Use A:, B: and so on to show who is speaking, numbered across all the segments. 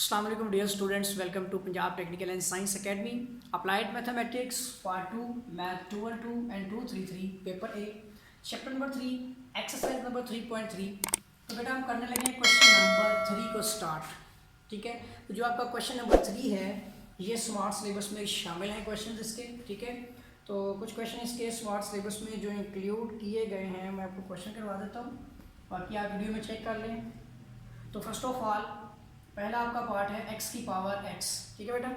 A: अस्सलाम वालेकुम dear students, welcome to Punjab technical and science academy. Applied mathematics part 2 math 212 and 233 paper A chapter number 3 exercise number 3.3। तो बेटा हम करने लगे हैं क्वेश्चन नंबर 3 को स्टार्ट। ठीक है, तो जो आपका क्वेश्चन नंबर 3 है ये स्मार्ट सिलेबस में शामिल हैं क्वेश्चन इसके। ठीक है, तो कुछ क्वेश्चन इसके स्मार्ट सिलेबस में जो इंक्लूड किए गए हैं मैं आपको क्वेश्चन करवा देता हूँ, बाकी आप वीडियो में चेक कर लें। तो फर्स्ट ऑफ ऑल पहला आपका पार्ट है x की पावर x। ठीक है बेटा,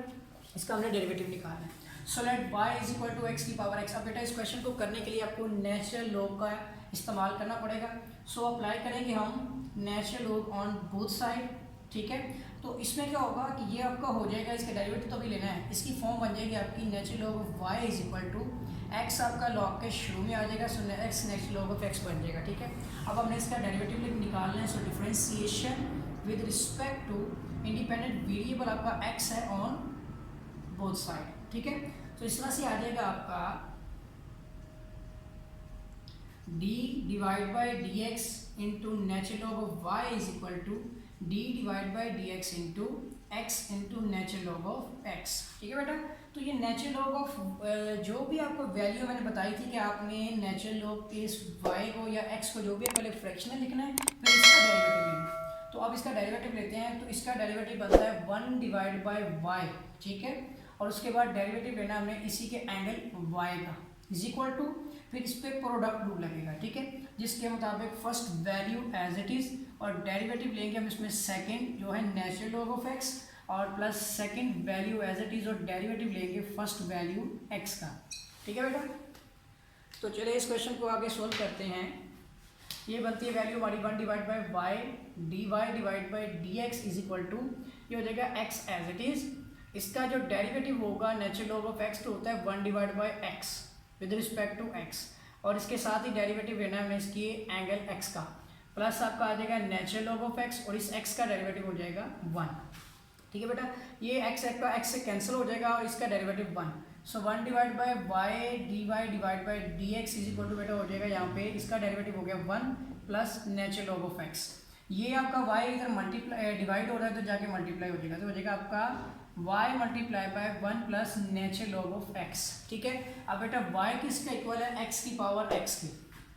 A: इसका हमने डेरिवेटिव निकालना है। So let y is equal to x की पावर x। अब बेटा इस क्वेश्चन को करने के लिए आपको नेचुरल लॉग का इस्तेमाल करना पड़ेगा। सो अप्लाई करेंगे हम natural log on both side. ठीक है, तो इसमें क्या होगा कि ये आपका हो जाएगा, इसका डेरिवेटिव तो भी लेना है, इसकी फॉर्म बन जाएगी आपकी natural log of y is equal to x आपका लॉग के शुरू में आ जाएगा। So x natural log of x बन जाएगा। ठीक है, अब हमने इसका डेरिवेटिव निकालना है। So differentiation with respect to independent variable आपका x है ऑन बोथ साइड। ठीक है, तो इस तरह से आ जाएगा आपका d divide by d x into natural log of y is equal to d divide by d x into x into natural log of x। ठीक है बेटा, तो ये नेचुरल लॉग ऑफ जो भी आपको वैल्यू मैंने बताई थी कि आपने नेचुरल लॉग के इस y को या x को जो भी पहले फ्रैक्शनल लिखना है फिर इसका डेरिवेटिव लेना है। तो अब इसका डेरिवेटिव लेते हैं, तो इसका डेरिवेटिव बनता है 1 डिवाइड बाई वाई। ठीक है, और उसके बाद डेरिवेटिव लेना हमने इसी के एंगल y का इज इक्वल टू, फिर इस पर प्रोडक्ट रूल लगेगा। ठीक है, जिसके मुताबिक first value as it is और डेरिवेटिव लेंगे हम इसमें सेकंड जो है नेचुरल लॉग ऑफ x और plus second value as it is और डेरिवेटिव लेंगे फर्स्ट वैल्यू x का। ठीक है बेटा, तो चलिए इस क्वेश्चन को आगे सोल्व करते हैं। ये बनती है वैल्यू हमारी 1 divide by y d y divide by d x is equal to, ये हो जाएगा x एज इट इज। इसका जो डेरिवेटिव होगा नेचुरल लॉग ऑफ x तो होता है 1 divide by x with respect to x, और इसके साथ ही डेरिवेटिव लेना है हमें इसकी एंगल x का, प्लस आपका आ जाएगा नेचुरल लॉग ऑफ x और इस x का डेरिवेटिव हो जाएगा 1। ठीक है बेटा, ये x का x से कैंसिल हो जाएगा और इसका derivative 1। So 1 divide by y d y divide by d x is equal to बेटा हो जाएगा यहाँ पे इसका डेरिवेटिव हो गया 1 plus natural log of x। ये आपका y इधर मल्टीप्लाई डिवाइड हो रहा है तो जाके मल्टीप्लाई हो जाएगा, तो हो जाएगा आपका y multiply by 1 plus natural log of x। ठीक है, अब बेटा y किसका इक्वल है x की पावर x की,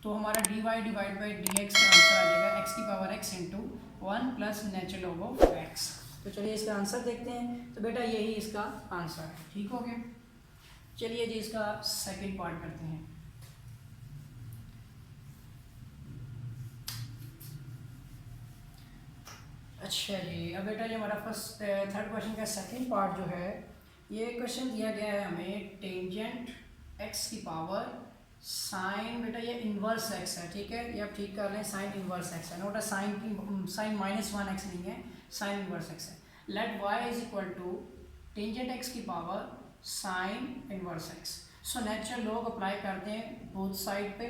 A: तो हमारा dy डिवाइड बाई dx का आंसर आ जाएगा x की power x into 1 plus natural log of x। तो चलिए इसका आंसर देखते हैं। तो बेटा यही इसका आंसर है। ठीक हो गया, चलिए जी इसका सेकंड पार्ट करते हैं। अच्छा जी, अब बेटा ये हमारा थर्ड क्वेश्चन का सेकंड पार्ट जो है, ये क्वेश्चन दिया गया है हमें टेंजेंट x की पावर साइन, बेटा ये इन्वर्स x है। ठीक है, ये आप ठीक कर लें, साइन इन्वर्स x है, नोट साइन माइनस 1x नहीं है, साइन इन्वर्स x है। Let y is equal to tangent x की power sine inverse x। So natural log apply करते हैं बोथ साइड पे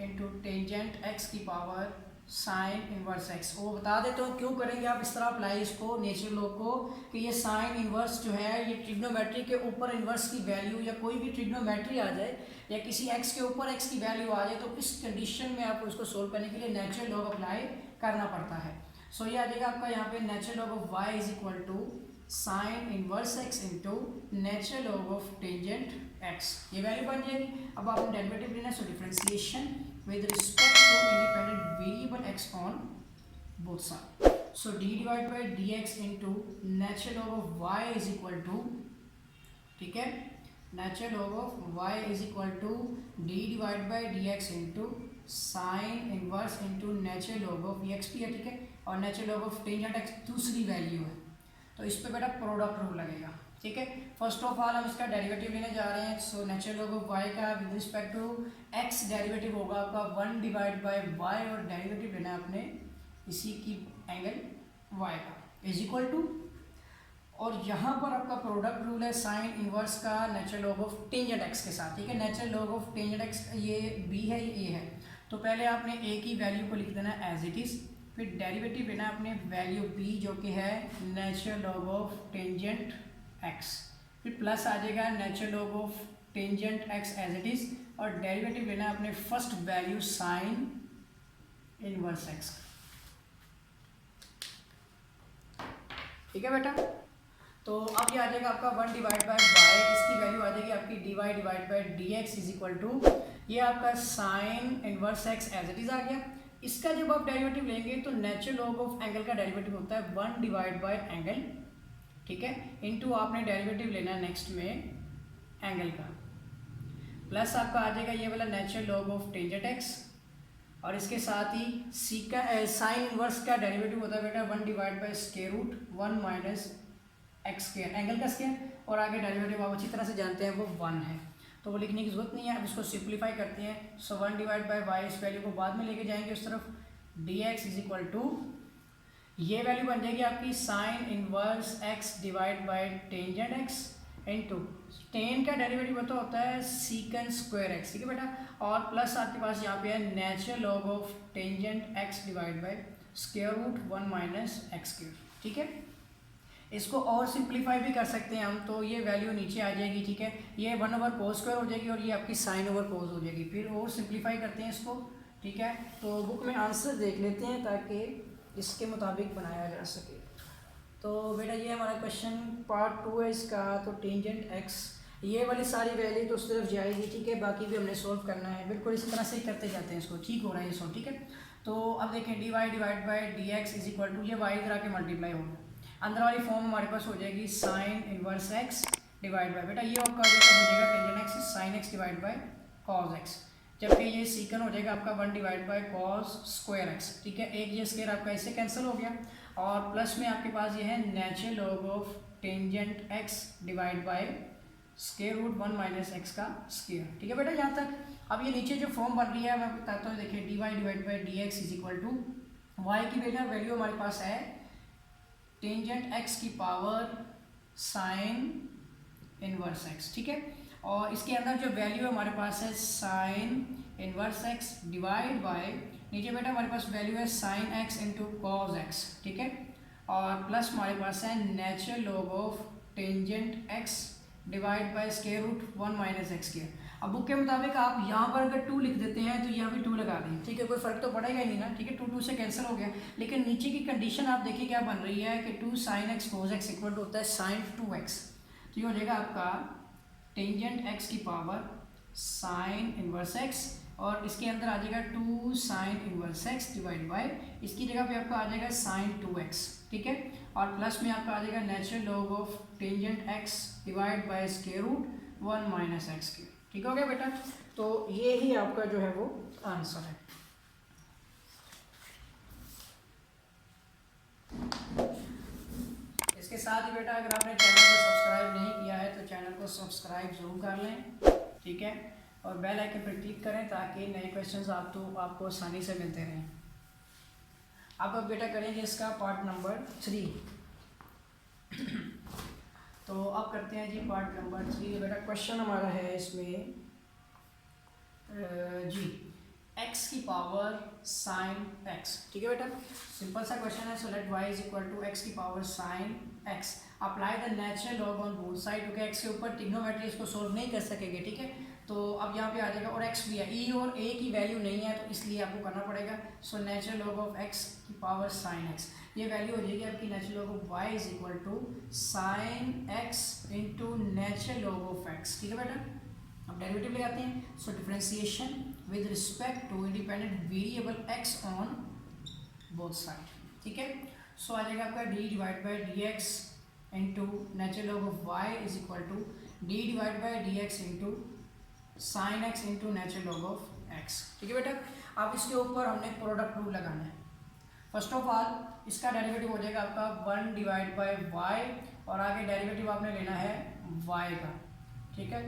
A: इंटू टेंजेंट x की पावर साइन इन्वर्स x। वो बता देते हो क्यों करेंगे आप इस तरह अप्लाई इसको नेचुरल लॉग को, कि ये साइन इन्वर्स जो है ये ट्रिग्नोमेट्री के ऊपर इन्वर्स की वैल्यू या कोई भी ट्रिग्नोमेट्री आ जाए या किसी x के ऊपर x की वैल्यू आ जाए तो इस कंडीशन में आपको इसको सोल्व करने के लिए नेचुरल लॉग अप्लाई करना पड़ता है। सो ये आ जाएगा आपका यहाँ पे natural log of y is equal to sine inverse x into natural log of tangent x, ये वैल्यू बन जाएगी। अब आपने डेरिवेटिव लेना है, so differentiation with respect to independent variable x on both side. So d divide by d x into natural log of y is equal to, ठीक है, natural log of y is equal to d divide by d x into sine inverse into natural log of x भी है। ठीक है, और natural log of tangent x दूसरी value है, तो इस पे बेटा प्रोडक्ट रूल लगेगा। ठीक है, फर्स्ट ऑफ ऑल हम इसका डेरिवेटिव लेने जा रहे हैं। So natural log of y का with respect to x derivative होगा आपका 1 डिवाइड बाई y और डेरिवेटिव लेना है आपने इसी की एंगल y का इज इक्वल टू, और यहाँ पर आपका प्रोडक्ट रूल है साइन इनवर्स का natural log of tangent x के साथ। ठीक है, natural log of tangent x ये b है ये a है, तो पहले आपने a की वैल्यू को लिख देना एज इट इज़, फिर डेरिवेटिव लेना अपने वैल्यू b जो कि है natural log of tangent x, फिर प्लस आ जाएगा natural log of tangent x as it is, और डेरिवेटिव लेना अपने first value sine inverse x। ठीक है बेटा। तो अब ये आ जाएगा आपका 1 डिवाइड बाय वाई, इसकी वैल्यू आ जाएगी आपकी dy divide by dx is equal to, ये आपका sine inverse x as it is आ गया। इसका जब आप डेरिवेटिव लेंगे तो नेचुरल लॉग ऑफ एंगल का डेरिवेटिव होता है 1 डिवाइड बाय एंगल, ठीक है, इनटू आपने डेरिवेटिव लेना है नेक्स्ट में एंगल का, प्लस आपका आ जाएगा ये वाला natural log of tangent x, और इसके साथ ही सी का साइन इनवर्स का डेरिवेटिव होता है बेटा 1 divide by square root 1 minus x square, angle का स्क्वायर, और आगे डेरिवेटिव आप अच्छी तरह से जानते हैं वो 1 है, तो वो लिखने की जरूरत नहीं है। अब इसको सिंप्लीफाई करते हैं। सो 1 डिवाइड बाय वाई, इस वैल्यू को बाद में लेके जाएंगे उस तरफ, dx इज इक्वल टू, ये वैल्यू बन जाएगी आपकी sign inverse x divide bye tangent x into ten का डेरिवेटिव होता है सीकन स्क्वायर x, ठीक है बेटा, और प्लस आपके पास यहाँ पे है natural log of tangent x divide by square root 1 minus x square, ठीक है। इसको और सिंप्लीफाई भी कर सकते हैं हम, तो ये वैल्यू नीचे आ जाएगी, ठीक है, ये 1 ओवर कोस स्क्वायर हो जाएगी और ये आपकी साइन ओवर कोस हो जाएगी। फिर और सिंप्लीफाई करते हैं इसको, ठीक है। तो बुक में आंसर देख लेते हैं ताकि इसके मुताबिक बनाया जा सके। तो बेटा ये हमारा क्वेश्चन पार्ट 2 है इसका। तो टेंजेंट एक्स, ये वाली सारी वैल्यू तो उस तरफ जाएगी, ठीक है, बाकी भी हमने सोल्व करना है, बिल्कुल इसी तरह से ही करते जाते हैं इसको, ठीक हो रहा है ये सोल्व, ठीक है। तो अब देखें d y divide by d x is equal to, ये वाई इधर आके मल्टीप्लाई होगा, अंदर वाली फॉर्म हमारे पास हो जाएगी sign inverse x divide bye, बेटा ये आपका हो जाएगा tangent x sign x divide by cos x, जबकि ये सीकन हो जाएगा आपका 1 divide by cos square x, ठीक है, एक ये स्क्वायर आपका इससे कैंसिल हो गया, और प्लस में आपके पास ये है natural log of tangent x divide by square root 1 minus x का स्क्वायर, ठीक है बेटा यहाँ तक। अब ये नीचे जो फॉर्म बन रही है मैं बताता हूँ, देखिए d y divide by d x is equal to, y की वैल्यू हमारे पास है टेंजेंट एक्स की पावर साइन इनवर्स एक्स, ठीक है, और इसके अंदर जो वैल्यू हमारे पास है sine inverse x divide by, नीचे बेटा हमारे पास वैल्यू है sine x into cos x, ठीक है, और प्लस हमारे पास है natural log of tangent x divide by square root 1 minus x square. अब बुक के मुताबिक आप यहाँ पर अगर 2 लिख देते हैं तो यहाँ भी 2 लगा दें, ठीक है, कोई फर्क तो पड़ेगा ही नहीं ना, ठीक है, 2 से कैंसिल हो गया, लेकिन नीचे की कंडीशन आप देखिए क्या बन रही है कि 2 sine x cos x equal to होता है साइन 2x, तो ये हो जाएगा आपका टेंजेंट एक्स की पावर साइन इनवर्स एक्स, और इसके अंदर आ जाएगा 2 sine inverse x divide by, इसकी जगह पे आपका आ जाएगा साइन 2x, ठीक है, और प्लस में आपका आ जाएगा natural log of tangent x divide by square root 1 minus x square, ठीक हो गया बेटा। तो ये ही आपका जो है वो आंसर है। इसके साथ ही बेटा अगर आपने चैनल को सब्सक्राइब नहीं किया है तो चैनल को सब्सक्राइब जरूर कर लें, ठीक है, और बेल आइकन पर क्लिक करें ताकि नए क्वेश्चंस आपको आसानी से मिलते रहें। अब बेटा करेंगे इसका पार्ट नंबर 3। तो अब करते हैं जी पार्ट नंबर 3। बेटा क्वेश्चन हमारा है इसमें जी x की पावर साइन x, ठीक है बेटा, सिंपल सा क्वेश्चन है। So let y is equal to x की power sine x, apply the natural log on both side, क्योंकि x के ऊपर ट्रिग्नोमेट्री इसको सोल्व नहीं कर सकेंगे, ठीक है, तो अब यहाँ पे आ जाएगा, और x भी है, e और a की वैल्यू नहीं है तो इसलिए आपको करना पड़ेगा। So natural log of x की पावर साइन x, ये वैल्यू हो जाएगी आपकी natural log of y is equal to sine x into natural log of x, ठीक है बेटा। अब डेरिवेटिव ले आते हैं। So differentiation with respect to independent variable x on both side, ठीक है। सो आ जाएगा आपका d divide by d x into natural log of y is equal to d divide by d x into sine x into natural log of x, ठीक है बेटा। अब इसके ऊपर हमने प्रोडक्ट रूल लगाना है। फर्स्ट ऑफ ऑल इसका डेरिवेटिव हो जाएगा आपका 1 डिवाइड बाई वाई, और आगे डेरिवेटिव आपने लेना है y का, ठीक है,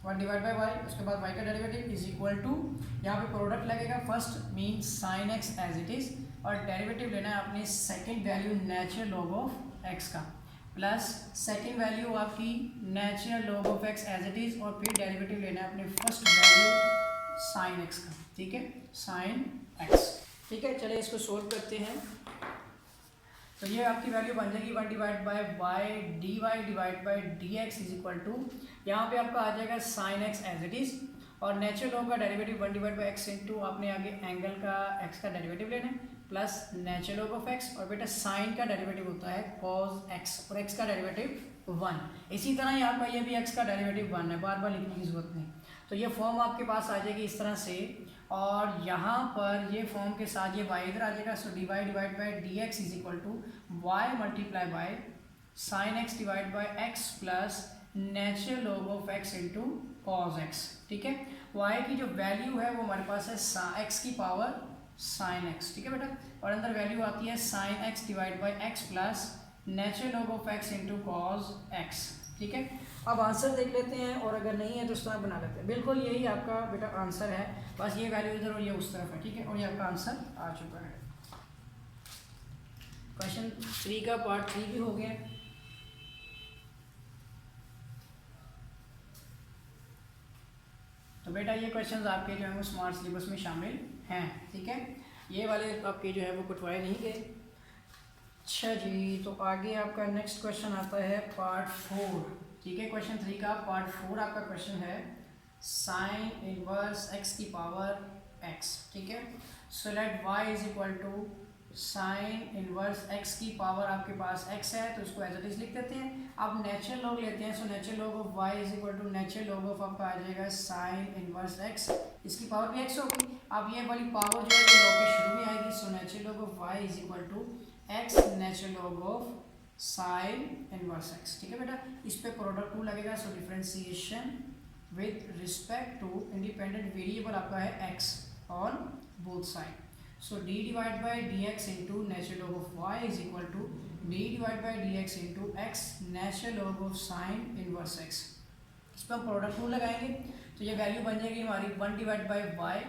A: 1 डिवाइड बाई वाई, उसके बाद y का डेरिवेटिव इज इक्वल टू, यहाँ पे प्रोडक्ट लगेगा, first mean sine x as it is, और डेरिवेटिव लेना है अपनी second value natural log of x का, प्लस सेकेंड वैल्यू आपकी natural log of x as it is, और फिर डेरिवेटिव लेना है अपने फर्स्ट वैल्यू साइन x का, ठीक है, साइन x, ठीक है। चलिए इसको सोल्व करते हैं। तो ये आपकी वैल्यू बन जाएगी 1 divide by y d y divide by d x is equal to, यहाँ पे आपका आ जाएगा sine x as it is, और नेचुरल लॉग का derivative 1 divide by x into आपने आगे एंगल का x का डेरिवेटिव लेना है, plus natural log of x, और बेटा साइन का डेरिवेटिव होता है कॉज एक्स, और एक्स का डेरिवेटिव 1। इसी तरह यहाँ पर ये भी एक्स का डेरिवेटिव 1 है, बार बार लिखने की जरूरत नहीं। तो ये फॉर्म आपके पास आ जाएगी इस तरह से, और यहाँ पर ये फॉर्म के साथ ये वाई इधर आ जाएगा। So d y divide by d x is equal to y multiply by sine x divide by x plus natural log of x into cos x. ठीक है, वाई की जो वैल्यू है वो हमारे पास है एक्स की पावर साइन एक्स। ठीक है बेटा, और अंदर वैल्यू आती है sine x divide by x plus natural log of x into cos x. ठीक है, अब आंसर देख लेते हैं, और अगर नहीं है तो इस तरह बना लेते हैं। बिल्कुल यही आपका बेटा आंसर है, बस ये वैल्यू इधर और ये उस तरफ है। ठीक है, और ये आपका आंसर आ चुका है। क्वेश्चन 3 का पार्ट 3 भी हो गया। तो बेटा ये क्वेश्चंस आपके जो है वो स्मार्ट सिलेबस में शामिल हैं। ठीक है, ये वाले आपके जो है वो कटवाए नहीं गए। अच्छा जी, तो आगे आपका नेक्स्ट क्वेश्चन आता है पार्ट 4। ठीक है, क्वेश्चन 3 का पार्ट 4 आपका क्वेश्चन है साइन इनवर्स एक्स की पावर एक्स। ठीक है, so let y is equal to sine inverse x की पावर आपके पास x है, तो इसको एज इट इज लिख देते हैं। अब नेचुरल लॉग लेते हैं, so natural log of y is equal to natural log of आपका आ जाएगा साइन इनवर्स x, इसकी पावर भी x होगी। अब ये वाली पावर जो है वो लॉग के शुरू में आएगी, so natural log of y is equal to x natural log of sine inverse x। ठीक है बेटा, इस पे प्रोडक्ट रूल लगेगा, so differentiation with respect to independent variable आपका है x on both side. So d divided by dx into natural log of y is equal to d divided by dx into x natural log of sin inverse x। इस पर हम product rule लगाएंगे, तो ये value बन जाएगी हमारी 1 divide by y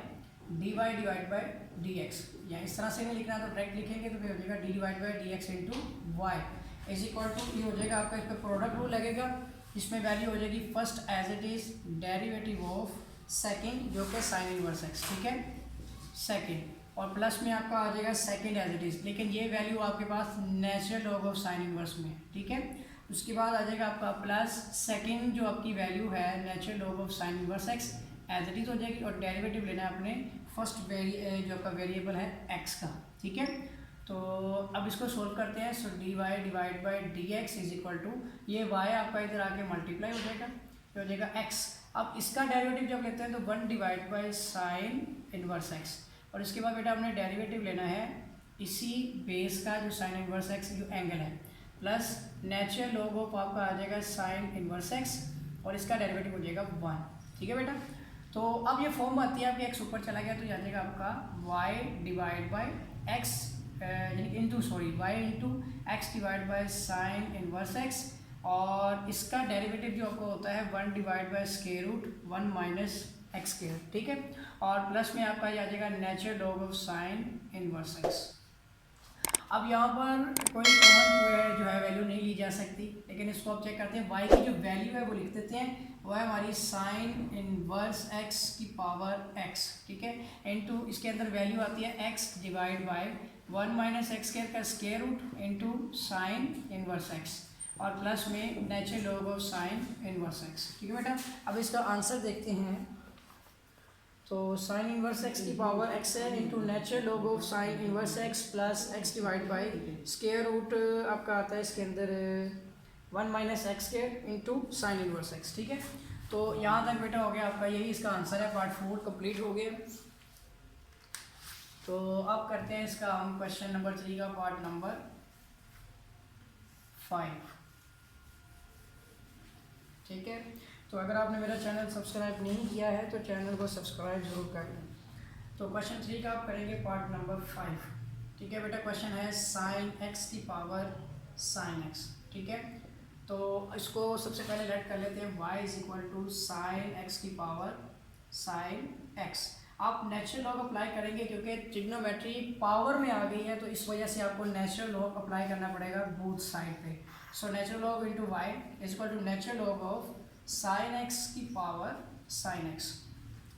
A: d y divide by d x. या इस तरह से नहीं लिखना तो डायरेक्ट लिखेंगे, तो फिर हो जाएगा d divide by d x into y is equal to, ये हो जाएगा आपका, इस पर प्रोडक्ट रूल लगेगा। इसमें वैल्यू हो जाएगी first as it is derivative of second जो कि साइन इनवर्स एक्स। ठीक है, सेकेंड, और प्लस में आपका आ जाएगा सेकेंड एज इट इज, लेकिन ये वैल्यू आपके पास natural log of sine inverse में। ठीक है, उसके बाद आ जाएगा आपका प्लस सेकेंड जो आपकी वैल्यू है natural log of sine inverse x as it is हो जाएगी, और डेरिवेटिव लेना है अपने फर्स्ट जो आपका वेरिएबल है एक्स का। ठीक है, तो अब इसको सोल्व करते हैं। So d y divide by d x is equal to, ये वाई आपका इधर आके मल्टीप्लाई हो जाएगा, ये हो जाएगा एक्स। अब इसका डेरिवेटिव जब लेते हैं तो 1 divide by sine inverse x, और इसके बाद बेटा हमने डेरिवेटिव लेना है इसी बेस का जो साइन इनवर्स एक्स जो एंगल है, प्लस नेचुरल लॉग ऑफ आपका आ जाएगा साइन इनवर्स एक्स, और इसका डेरिवेटिव हो जाएगा 1। ठीक है बेटा, तो अब ये फॉर्म आती है आपके एक्स ऊपर चला गया तो ये आ जाएगा आपका वाई डिवाइड बाई एक्स यानी into sorry y into x divide by sine inverse x, और इसका डेरिवेटिव जो आपको होता है 1 divide by square root 1 minus x square. ठीक है, और प्लस में आपका ये आ जाएगा natural log of sine inverse x. अब यहाँ पर कोई कॉमन जो है वैल्यू नहीं ली जा सकती, लेकिन इसको आप चेक करते हैं, y की जो वैल्यू है वो लिख देते हैं, वो है हमारी साइन इनवर्स x की पावर x। ठीक है, इनटू इसके अंदर वैल्यू आती है x divide by 1 minus x square का square root into sine inverse x, और प्लस में natural log of sine inverse x। ठीक है बेटा, अब इसका आंसर देखते हैं। तो साइन इनवर्स एक्स की पावर x है into natural log of sine inverse x plus x divide by square root आपका आता है इसके अंदर 1 minus x square into sine inverse x. ठीक है, तो यहाँ तक बेटा हो गया आपका, यही इसका आंसर है। पार्ट 4 कंप्लीट हो गया। तो अब करते हैं इसका हम क्वेश्चन नंबर 3 का पार्ट नंबर 5। ठीक है, तो अगर आपने मेरा चैनल सब्सक्राइब नहीं किया है तो चैनल को सब्सक्राइब जरूर कर लें। तो क्वेश्चन 3 का आप करेंगे पार्ट नंबर 5। ठीक है बेटा, क्वेश्चन है साइन एक्स की पावर साइन एक्स। ठीक है, तो इसको सबसे पहले लेट कर लेते हैं, y is equal to sine x की पावर साइन एक्स। आप नेचुरल लॉग अप्लाई करेंगे क्योंकि ट्रिग्नोमेट्री पावर में आ गई है, तो इस वजह से आपको नेचुरल लॉग अप्लाई करना पड़ेगा बोथ साइड पे। So natural log into y is equal to natural log of sine x की पावर साइन एक्स।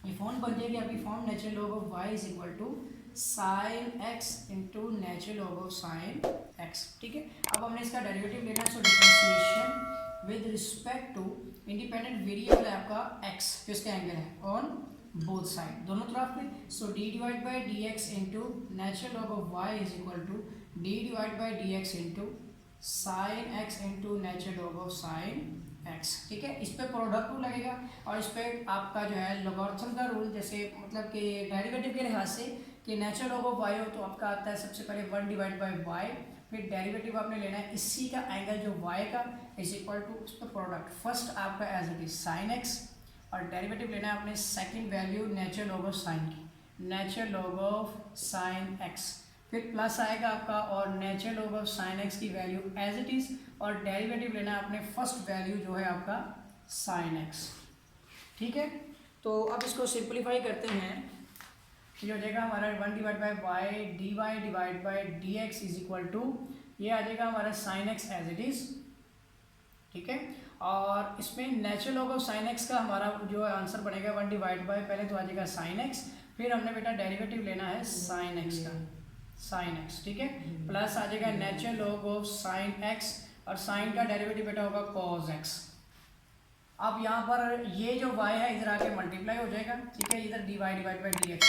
A: ये फॉर्म बन जाएगी आपकी form, natural log of y is equal to sine x into natural log of sine x. ठीक है, अब हमने इसका डेरिवेटिव लेना है, so differentiation with respect to independent variable है आपका एक्स, जो इसका एंगल है ऑन बोथ साइड, दोनों तरफ में। So d divide by d x into natural log of y is equal to d divide by d x into sine x into natural log of sine x. ठीक है, इस पर product rule लगेगा और इस पर आपका जो है लॉगरिथम का रूल, जैसे मतलब कि डेरिवेटिव के लिहाज से कि नेचुरल लॉग ऑफ वाई हो तो आपका आता है सबसे पहले 1 डिवाइड बाई वाई, फिर डेरिवेटिव आपने लेना है इसी का एंगल जो वाई का इज इक्वल टू उस पर प्रोडक्ट, फर्स्ट आपका as it is sine x और डेरिवेटिव लेना है आपने second value natural log of sine की, natural log of sine x, फिर प्लस आएगा आपका और natural log of sine x की वैल्यू एज इट इज और डेरिवेटिव लेना है आपने फर्स्ट वैल्यू जो है आपका साइन एक्स। ठीक है, तो अब इसको सिंप्लीफाई करते हैं, ये हो जाएगा हमारा 1 divide by y d y divide by d x is equal to, ये आ जाएगा हमारा sine x as it is. ठीक है, और इसमें natural log of sine x का हमारा जो आंसर बनेगा 1 डिवाइड बाई, पहले तो आ जाएगा साइन एक्स, फिर हमने बेटा डेरिवेटिव लेना है साइन एक्स का, साइन एक्स। ठीक है, प्लस आ जाएगा natural log of sine x और साइन का डेरिवेटिव बेटा होगा कॉस एक्स। अब यहाँ पर ये जो y है इधर आके मल्टीप्लाई हो जाएगा। ठीक है, इधर d y divide by d x,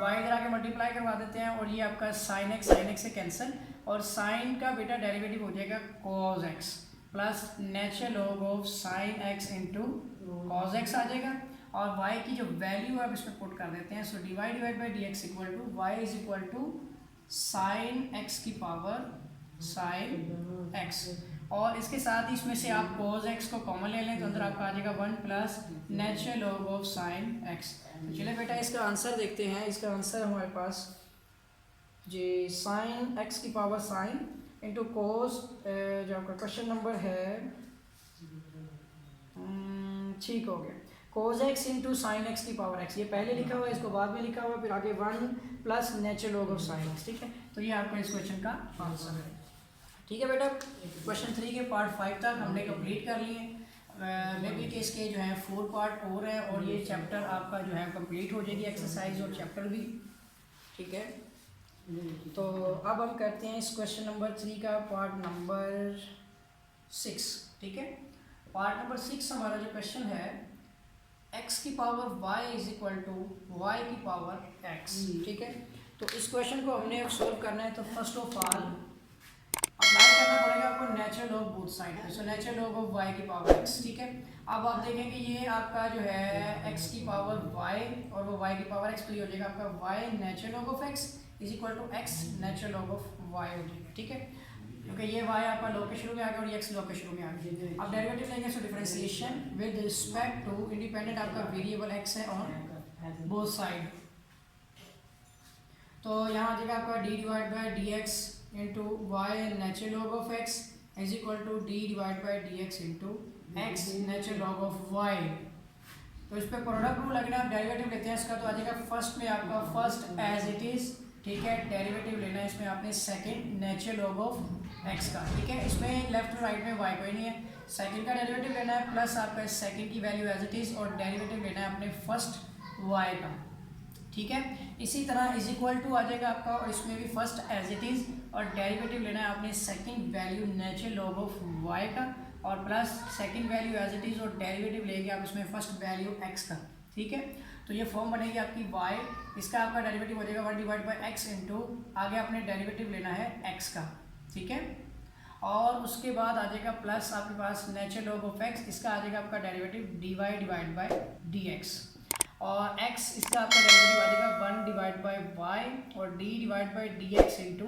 A: y इधर आके मल्टीप्लाई करवा देते हैं और ये आपका साइन एक्स से कैंसिल और साइन का बेटा डेरिवेटिव हो जाएगा cos x plus natural log of sine x into cos x आ जाएगा और y की जो वैल्यू है अब इसमें पुट कर देते हैं। So d y divide by d x equal to y is equal to sine x की पावर साइन एक्स और इसके साथ ही इसमें से आप cos x को कॉमन ले लें तो अंदर आपका आ जाएगा 1 plus natural log of sign x। तो चलिए बेटा इसका आंसर देखते हैं। इसका आंसर हमारे पास जी साइन x की पावर साइन इंटू कोस, जो आपका क्वेश्चन नंबर है ठीक हो गया, कोस x इंटू साइन एक्स की पावर x, ये पहले लिखा हुआ है, इसको बाद में लिखा हुआ है, फिर आगे 1 plus natural log of sine x. ठीक है, तो ये आपका इस क्वेश्चन का आंसर है। ठीक है बेटा, क्वेश्चन 3 के पार्ट 5 तक हमने कंप्लीट कर लिए। मे बी के इसके जो है 4 पार्ट और है और ये चैप्टर आपका जो है कंप्लीट हो जाएगी, एक्सरसाइज और चैप्टर भी। ठीक है, तो अब हम करते हैं इस क्वेश्चन नंबर 3 का पार्ट नंबर 6। ठीक है, पार्ट नंबर 6 हमारा जो क्वेश्चन है x की power y is equal to y की पावर x। ठीक है, तो इस क्वेश्चन को हमने अब सोल्व करना है, तो फर्स्ट ऑफ ऑल अप्लाई करना पड़ेगा आपको नेचुरल लॉग बोथ साइड पे। So natural log of y की पावर x। ठीक है, अब आप देखेंगे ये आपका जो है x की पावर y और वो y की पावर x, तो ये हो जाएगा आपका y natural log of x is equal to x natural log of y हो जाएगा। ठीक है, क्योंकि ये y आपका लॉग के शुरू में आ गया और ये x लॉग के शुरू में आ गया। अब डेरिवेटिव लेंगे, so differentiation with respect to independent आपका वेरिएबल x है ऑन बोथ साइड, तो यहाँ आ जाएगा आपका d divide by d x into y natural log of x is equal to d divide by d x into x natural log of y। तो इस पर प्रोडक्ट रूल लगना, आप डेरिवेटिव लेते हैं इसका, तो आ जाएगा फर्स्ट में आपका फर्स्ट एज इट इज। ठीक है, डेरिवेटिव लेना है इसमें आपने second natural log of x का। ठीक है, इसमें लेफ्ट राइट में y कोई नहीं है, सेकंड का डेरिवेटिव लेना है प्लस आपका सेकंड की वैल्यू एज इट इज और डेरिवेटिव लेना है अपने फर्स्ट y का। ठीक है, इसी तरह इज इक्वल टू आ जाएगा आपका और इसमें भी फर्स्ट एज इट इज और डेरिवेटिव लेना है आपने second value natural log of y का और plus second value as it is और डेरिवेटिव लेंगे आप इसमें फर्स्ट वैल्यू x का। ठीक है, तो ये फॉर्म बनेगी आपकी y, इसका आपका डेरिवेटिव हो जाएगा 1 डिवाइड बाई एक्स इंटू आगे आपने डेरिवेटिव लेना है x का। ठीक है, और उसके बाद आ जाएगा प्लस आपके पास नेचुरल लॉग ऑफ x, इसका आ जाएगा आपका derivative dy divide by dx और x इसका आपका डेरिवेटिव आ जाएगा 1 डिवाइड बाई y और d divide by d x into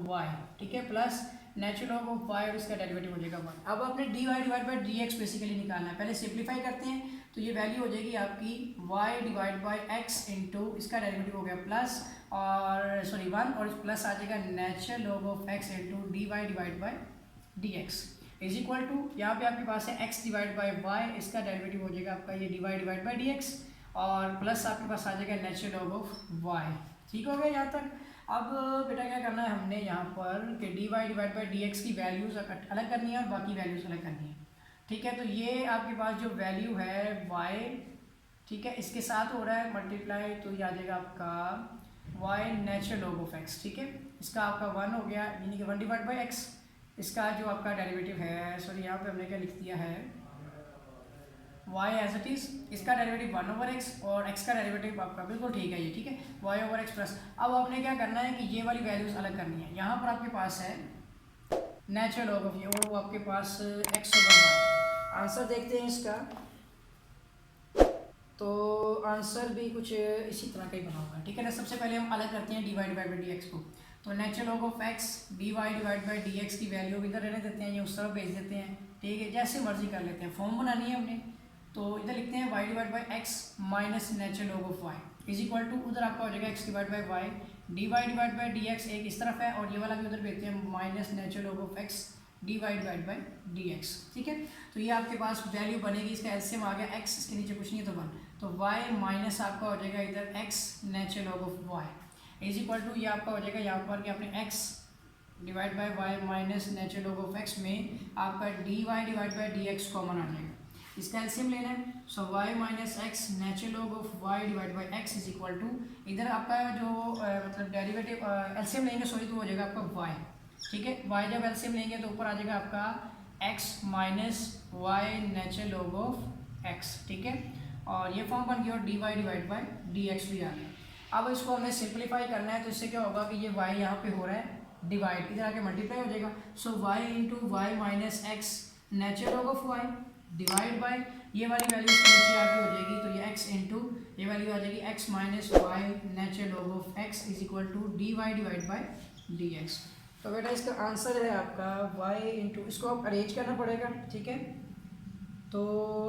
A: y. ठीक है, plus natural log of y और इसका डेरिवेटिव हो जाएगा 1। अब आपने dy divide by d x basically निकालना है, पहले सिंप्लीफाई करते हैं, तो ये वैल्यू हो जाएगी आपकी y divide by x into इसका डेरिवेटिव हो गया प्लस और सॉरी 1 और प्लस आ जाएगा natural log of x into dy divide by d x is equal to, यहाँ पे आपके पास है x डिवाइड बाई y, इसका डेरिवेटिव हो जाएगा आपका ये dy divide by d x और प्लस आपके पास आ जाएगा नेचुरल लॉग ऑफ y। ठीक हो गया यहाँ तक। अब बेटा क्या करना है हमने यहाँ पर कि dy divide by d x की वैल्यूज़ अलग करनी है और बाकी वैल्यूज़ अलग करनी है। ठीक है, तो ये आपके पास जो वैल्यू है y, ठीक है, इसके साथ हो रहा है मल्टीप्लाई, तो ये आ जाएगा आपका y natural log of x। ठीक है, इसका आपका 1 हो गया, यानी कि 1 डिवाइड बाई x, इसका जो आपका डेरिवेटिव है, सॉरी यहाँ पे हमने क्या लिख दिया है वाई एज इट इज़, इसका डेरिवेटिव 1/x और x का डेरिवेटिव आपका बिल्कुल ठीक है ये, ठीक है, y/x प्लस। अब आपने क्या करना है कि ये वाली वैल्यूज़ अलग करनी है। यहाँ पर आपके पास है नेचुरल लॉग ऑफ ये, और वो आपके पास x/y। आंसर देखते हैं इसका, तो आंसर भी कुछ इसी तरह का ही बना हुआ है, ठीक है ना। सबसे पहले हम अलग करते हैं dy डिवाइड बाई डी को। तो natural log of x dy divide by D की वैल्यू इधर रहने देते हैं, ये उस तरफ भेज देते हैं, ठीक है, जैसे मर्जी कर लेते हैं, फॉर्म बनानी है हमने। तो इधर लिखते हैं y divide by x minus natural log of y is equal to, उधर आपका हो जाएगा x divide by y, dy divide by d x इस तरफ है और ये वाला भी उधर भेजते हैं minus natural log of x dy divide by D, ठीक है। तो ये आपके पास वैल्यू बनेगी, इसका एलसीएम आ गया x, इसके नीचे कुछ नहीं है तो 1, तो y माइनस आपका हो जाएगा इधर x natural log of y is equal to, ये आपका हो जाएगा यहाँ पर कि आपने x divide by y minus natural log of x में आपका dy divide by d common आ जाएगा, इसका एलसीएम लेना है। So y minus x natural log of y divide by x is equal to, इधर आपका जो मतलब डेरिवेटिव एलसीएम लेंगे सॉरी, तो हो जाएगा आपका y, ठीक है। y जब एलसीएम लेंगे तो ऊपर आ जाएगा आपका x minus y natural log of x, ठीक है, और ये फॉर्म बन गया और dy डिवाइड बाई डी भी आ गया। अब इसको हमें सिंप्लीफाई करना है, तो इससे क्या होगा कि ये y यहाँ पे हो रहा है डिवाइड, इधर आके मल्टीप्लाई हो जाएगा। So y into y minus x natural log of y divide by ये वाली वैल्यू इसके नीचे आके हो जाएगी, तो ये x इंटू ये वैल्यू आ जाएगी x minus y natural log of x is equal to dy divide by d. तो बेटा इसका आंसर है आपका y इंटू, इसको आप अरेंज करना पड़ेगा, ठीक है, तो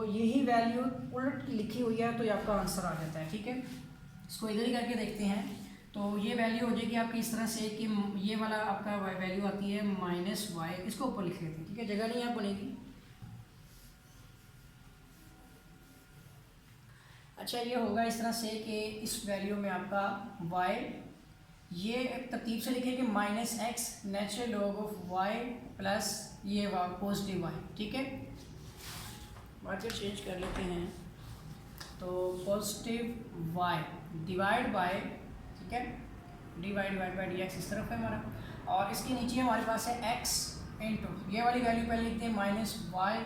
A: यही वैल्यू उलट लिखी हुई है तो ये आपका आंसर आ जाता है, ठीक है। इसको इधर ही करके देखते हैं, तो ये वैल्यू हो जाएगी आपकी इस तरह से कि ये वाला आपका वैल्यू आती है माइनस वाई, इसको ऊपर लिख लेते हैं, ठीक है, जगह नहीं यहाँ बनेगी। अच्छा, ये होगा इस तरह से कि इस वैल्यू में आपका y, ये एक तरतीब से लिखें कि minus x natural log of y plus ये पॉजिटिव y, ठीक है। मार्जिन चेंज कर लेते हैं, तो पॉजिटिव y डिवाइड बाय, ठीक है, dy डिवाइड बाई डी इस तरफ है हमारा, और इसके नीचे हमारे पास है x इंटू ये वाली वैल्यू पहले लिखते हैं minus y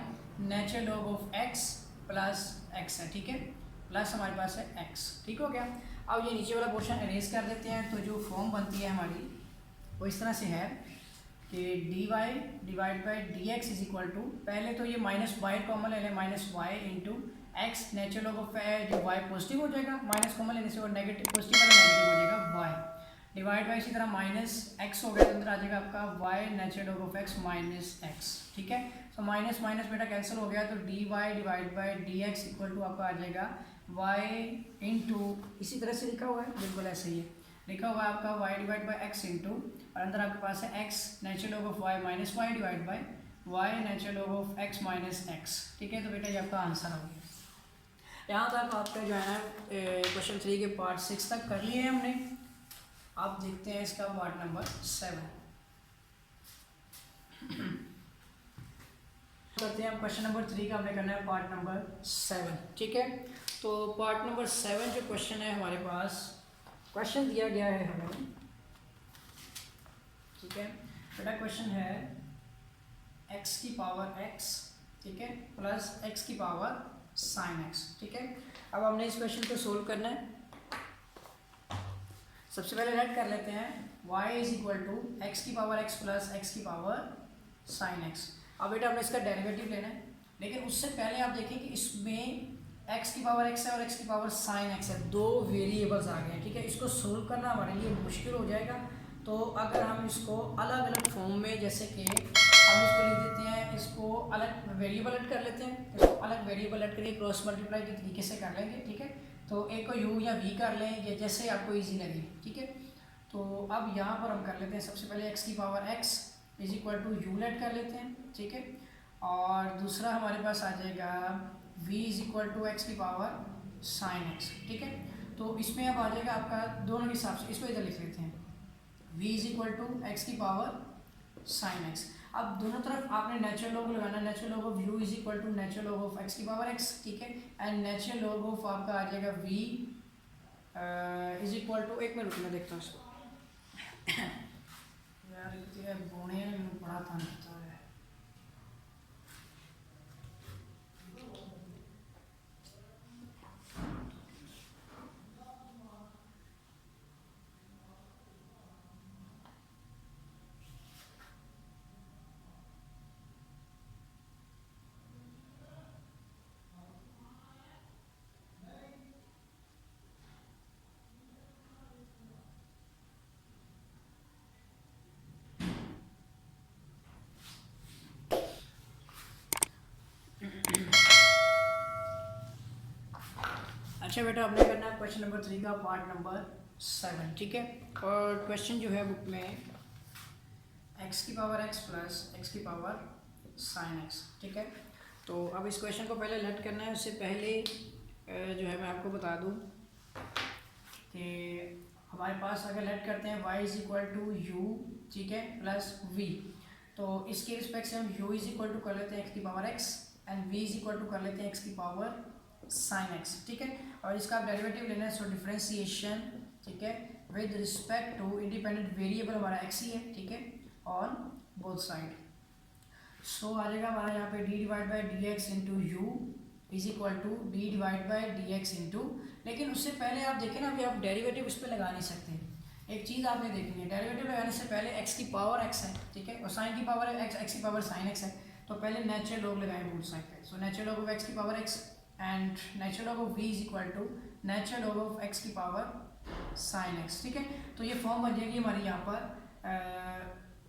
A: natural log of x plus x है, ठीक है, प्लस हमारे पास है x, ठीक हो गया। अब ये नीचे वाला पोर्शन अरेज कर देते हैं, तो जो फॉर्म बनती है हमारी वो इस तरह से है कि dy divide by d is equal to, पहले तो ये माइनस वाई कॉमन ले लें, minus y into x natural log of जो y पॉजिटिव हो जाएगा माइनस कॉमन लेने से, और नेगेटिव पॉजिटिव वाला नेगेटिव हो जाएगा y डिवाइड बाई, इसी तरह माइनस x हो गया तो अंदर आ जाएगा आपका y natural log of x minus x, ठीक है। तो माइनस माइनस बेटा कैंसिल हो गया, तो dy divide by d equal to आपका आ जाएगा y इंटू, इसी तरह से लिखा हुआ है, बिल्कुल ऐसे ही है लिखा हुआ है आपका y divide by x into, और अंदर आपके पास है x natural log of y minus y divide by y natural log of x minus x, ठीक है। तो बेटा ये आपका आंसर हो गया। यहाँ तक आपका जो है ना क्वेश्चन 3 के पार्ट 6 तक कर लिए हैं हमने। आप देखते हैं इसका पार्ट नंबर 7 करते हैं। हम क्वेश्चन नंबर 3 का हमने करना है पार्ट नंबर 7, ठीक है। तो पार्ट नंबर 7 जो क्वेश्चन है हमारे पास, क्वेश्चन दिया गया है हमें, ठीक है बेटा, क्वेश्चन है x की पावर x, ठीक है, प्लस x की पावर साइन x, ठीक है। अब हमने इस क्वेश्चन को सोल्व करना है। सबसे पहले राइट कर लेते हैं y is equal to x की पावर x प्लस x की पावर साइन x। अब बेटा हमने इसका डेरिवेटिव लेना है, लेकिन उससे पहले आप देखें कि इसमें x की पावर x है और x की पावर साइन x है, दो वेरिएबल्स आ गए हैं, ठीक है। इसको सोल्व करना हमारे लिए मुश्किल हो जाएगा, तो अगर हम इसको अलग अलग फॉर्म में, जैसे कि हम इसको लिख देते हैं, इसको अलग वेरिएबल ऐड कर लेते हैं, इसको अलग वेरिएबल ऐड करके क्रॉस मल्टीप्लाई के तरीके से कर लेंगे, ठीक है। तो एक को u या v कर लें, या जैसे आपको ईजी लगे, ठीक है। तो अब यहाँ पर हम कर लेते हैं, सबसे पहले x की power x is equal to u let कर लेते हैं, ठीक है, और दूसरा हमारे पास आ जाएगा v is equal to x की पावर साइन x, ठीक है। तो इसमें अब आ जाएगा आपका दोनों के हिसाब से, इसको इधर लिख लेते हैं v is equal to x की पावर साइन x। अब दोनों तरफ आपने नेचुरल लॉग लगाना, natural log of u is equal to natural log of x की पावर x, ठीक है, एंड नेचुरल लॉग ऑफ आपका आ जाएगा v इज इक्वल टू, एक मिनट में देखता हूँ इसको यार बोने में बड़ा था है। अच्छा बेटा, हमने करना है क्वेश्चन नंबर 3 का पार्ट नंबर 7, ठीक है। और क्वेश्चन जो है बुक में x की पावर x प्लस x की पावर साइन x, ठीक है। तो अब इस क्वेश्चन को पहले लेट करना है। उससे पहले जो है मैं आपको बता दूं कि हमारे पास अगर लेट करते हैं y is equal to u, ठीक है, प्लस v, तो इसके रिस्पेक्ट से हम u इज इक्वल टू कर लेते हैं x की power x and v is equal to कर लेते हैं x की पावर साइन x, ठीक है। और इसका आप डेरिवेटिव लेना है, सो डिफरेंशिएशन, ठीक है, with respect to independent variable हमारा x ही है, ठीक है, ऑन बोथ साइड। सो आ जाएगा हमारा यहाँ पे d divide by d x into u is equal to d divide by d x into, लेकिन उससे पहले आप देखें ना, अभी आप डेरिवेटिव इस पर लगा नहीं सकते। एक चीज़ आपने देखनी है, डेरिवेटिव लगाने से पहले x की पावर x है, ठीक है, और साइन की पावर x की पावर साइन x है, तो पहले नेचुरल लॉग लगाएं बोथ साइड पे। So natural log of x की power x and natural log of v is equal to natural log of x की पावर साइन x, ठीक है। तो ये फॉर्म बन जाएगी हमारी यहाँ पर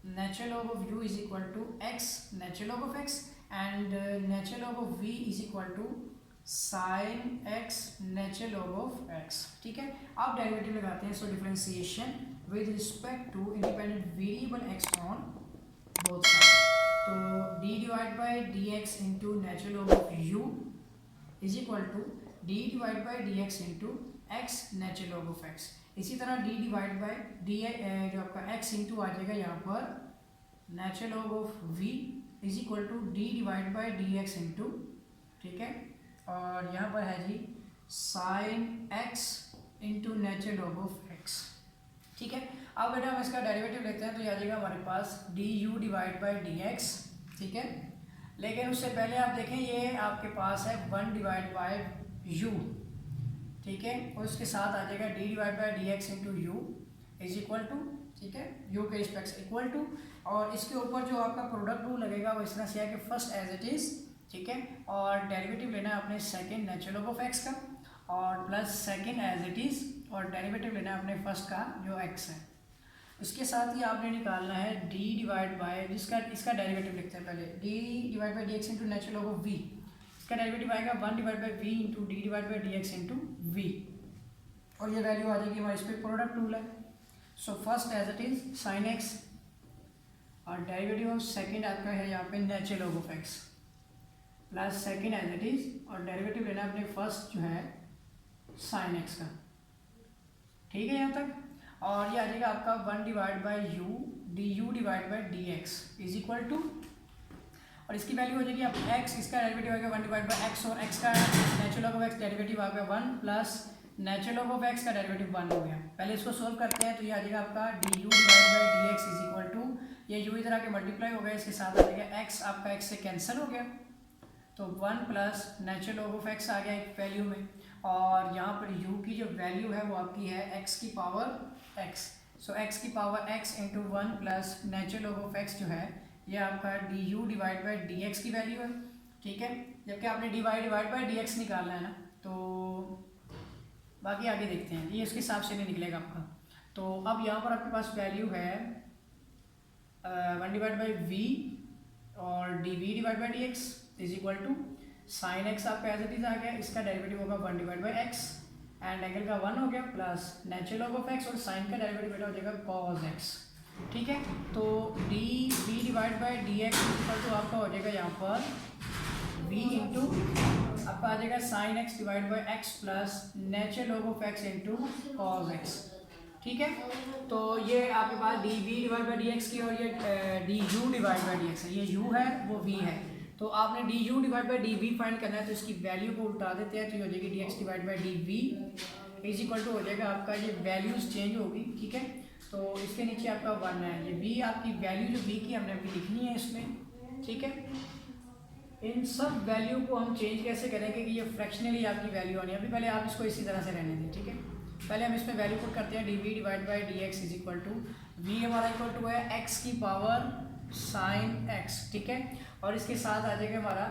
A: natural log of u is equal to x natural log of x and natural log of v is equal to sine x natural log of x, ठीक है। आप डेरिवेटिव लगाते हैं, so differentiation with respect to independent variable x on both side. तो d divide by d x into natural log of u is equal to d divide by d x into x natural log of x। इसी तरह d divide by D जो आपका x into आ जाएगा यहाँ पर natural log of v is equal to d divide by d x into, ठीक है, और यहाँ पर है जी sine x into natural log of x, ठीक है। अब बेटा हम इसका डेरिवेटिव लेते हैं, तो ये आ जाएगा हमारे पास d u divide by d x, ठीक है। लेकिन उससे पहले आप देखें, ये आपके पास है 1 डिवाइड बाई यू, ठीक है, और उसके साथ आ जाएगा d divide by d x into u is equal to, ठीक है, u के रिस्पेक्ट से इक्वल टू, और इसके ऊपर जो आपका प्रोडक्ट रूल लगेगा वो इस तरह से है कि फर्स्ट एज इट इज़, ठीक है, और डेरिवेटिव लेना है अपने second natural log of x का, और plus second as it is, और डेरिवेटिव लेना है अपने फर्स्ट का जो x है। इसके साथ ही आपने निकालना है d डिवाइड बाई, जिसका इसका डेरिवेटिव लिखते हैं पहले, d divide by d x into natural log of v, इसका डेरिवेटिव आएगा 1 divide by v into D divide by d x into v, और ये वैल्यू आ जाएगी हमारे, इस पर प्रोडक्ट रूल है। So first as it is sine x, और डेरिवेटिव ऑफ सेकंड आपका है यहाँ पे natural log of x, plus second as it is, और डेरिवेटिव लेना अपने फर्स्ट जो है साइन x का, ठीक है यहाँ तक। और ये आ जाएगा आपका 1 divide by u d u divide by d x is equal to, और इसकी वैल्यू हो जाएगी अब x, इसका डेरिवेटिव आ गया 1 डिवाइड बाई x, और x का natural log of x derivative आ गया 1 plus natural log of x का डेरिवेटिव 1 हो गया। पहले इसको सोल्व करते हैं, तो ये आ जाएगा आपका d u divide by d x is equal to, ये u इधर आके मल्टीप्लाई हो गया, इसके साथ आ जाएगा x, आपका x से कैंसिल हो गया, तो 1 plus natural log of x आ गया एक वैल्यू में, और यहाँ पर u की जो वैल्यू है वो आपकी है x की पावर x। सो x की power x into 1 plus natural log of x जो है ये आपका d u divide by d x की वैल्यू है, ठीक है, जबकि आपने डिवाइड बाई डी एक्स निकालना है ना, तो बाकी आगे देखते हैं, ये उसके हिसाब से नहीं निकलेगा आपका। तो अब यहाँ पर आपके पास वैल्यू है 1 डिवाइड बाई वी और d v divide by d x is equal to sine x आपका एज इट इज आ गया, इसका डेरिवेटिव होगा 1 divide by x and angle का 1 हो गया, plus natural log of x, और साइन का डेरिवेटिव बेटा हो जाएगा कॉस एक्स, ठीक है। तो d v divide by d x equal to आपका हो जाएगा यहाँ पर v इंटू आपका आ जाएगा sine x divide by x plus natural log of x into cos x, ठीक है। तो ये आपके पास d v divide by d x की, और ये d u divide by d x है, ये u है वो v है, तो आपने d u divide by d v find करना है, तो इसकी वैल्यू को उल्टा देते हैं, तो ये हो जाएगी d x divide by d v is equal to हो जाएगा आपका, ये वैल्यूज चेंज होगी, ठीक है। तो इसके नीचे आपका 1 है, ये v आपकी वैल्यू जो v की हमने अभी लिखनी है इसमें, ठीक है। इन सब वैल्यू को हम चेंज कैसे करेंगे कि ये फ्रैक्शनली आपकी वैल्यू आनी है, अभी पहले आप इसको इसी तरह से रहने दें, ठीक है। पहले हम इसमें वैल्यू पुट करते हैं, d v divide by d x is equal to, v हमारा इक्वल टू है x की पावर साइन x, ठीक है, और इसके साथ आ जाएगा हमारा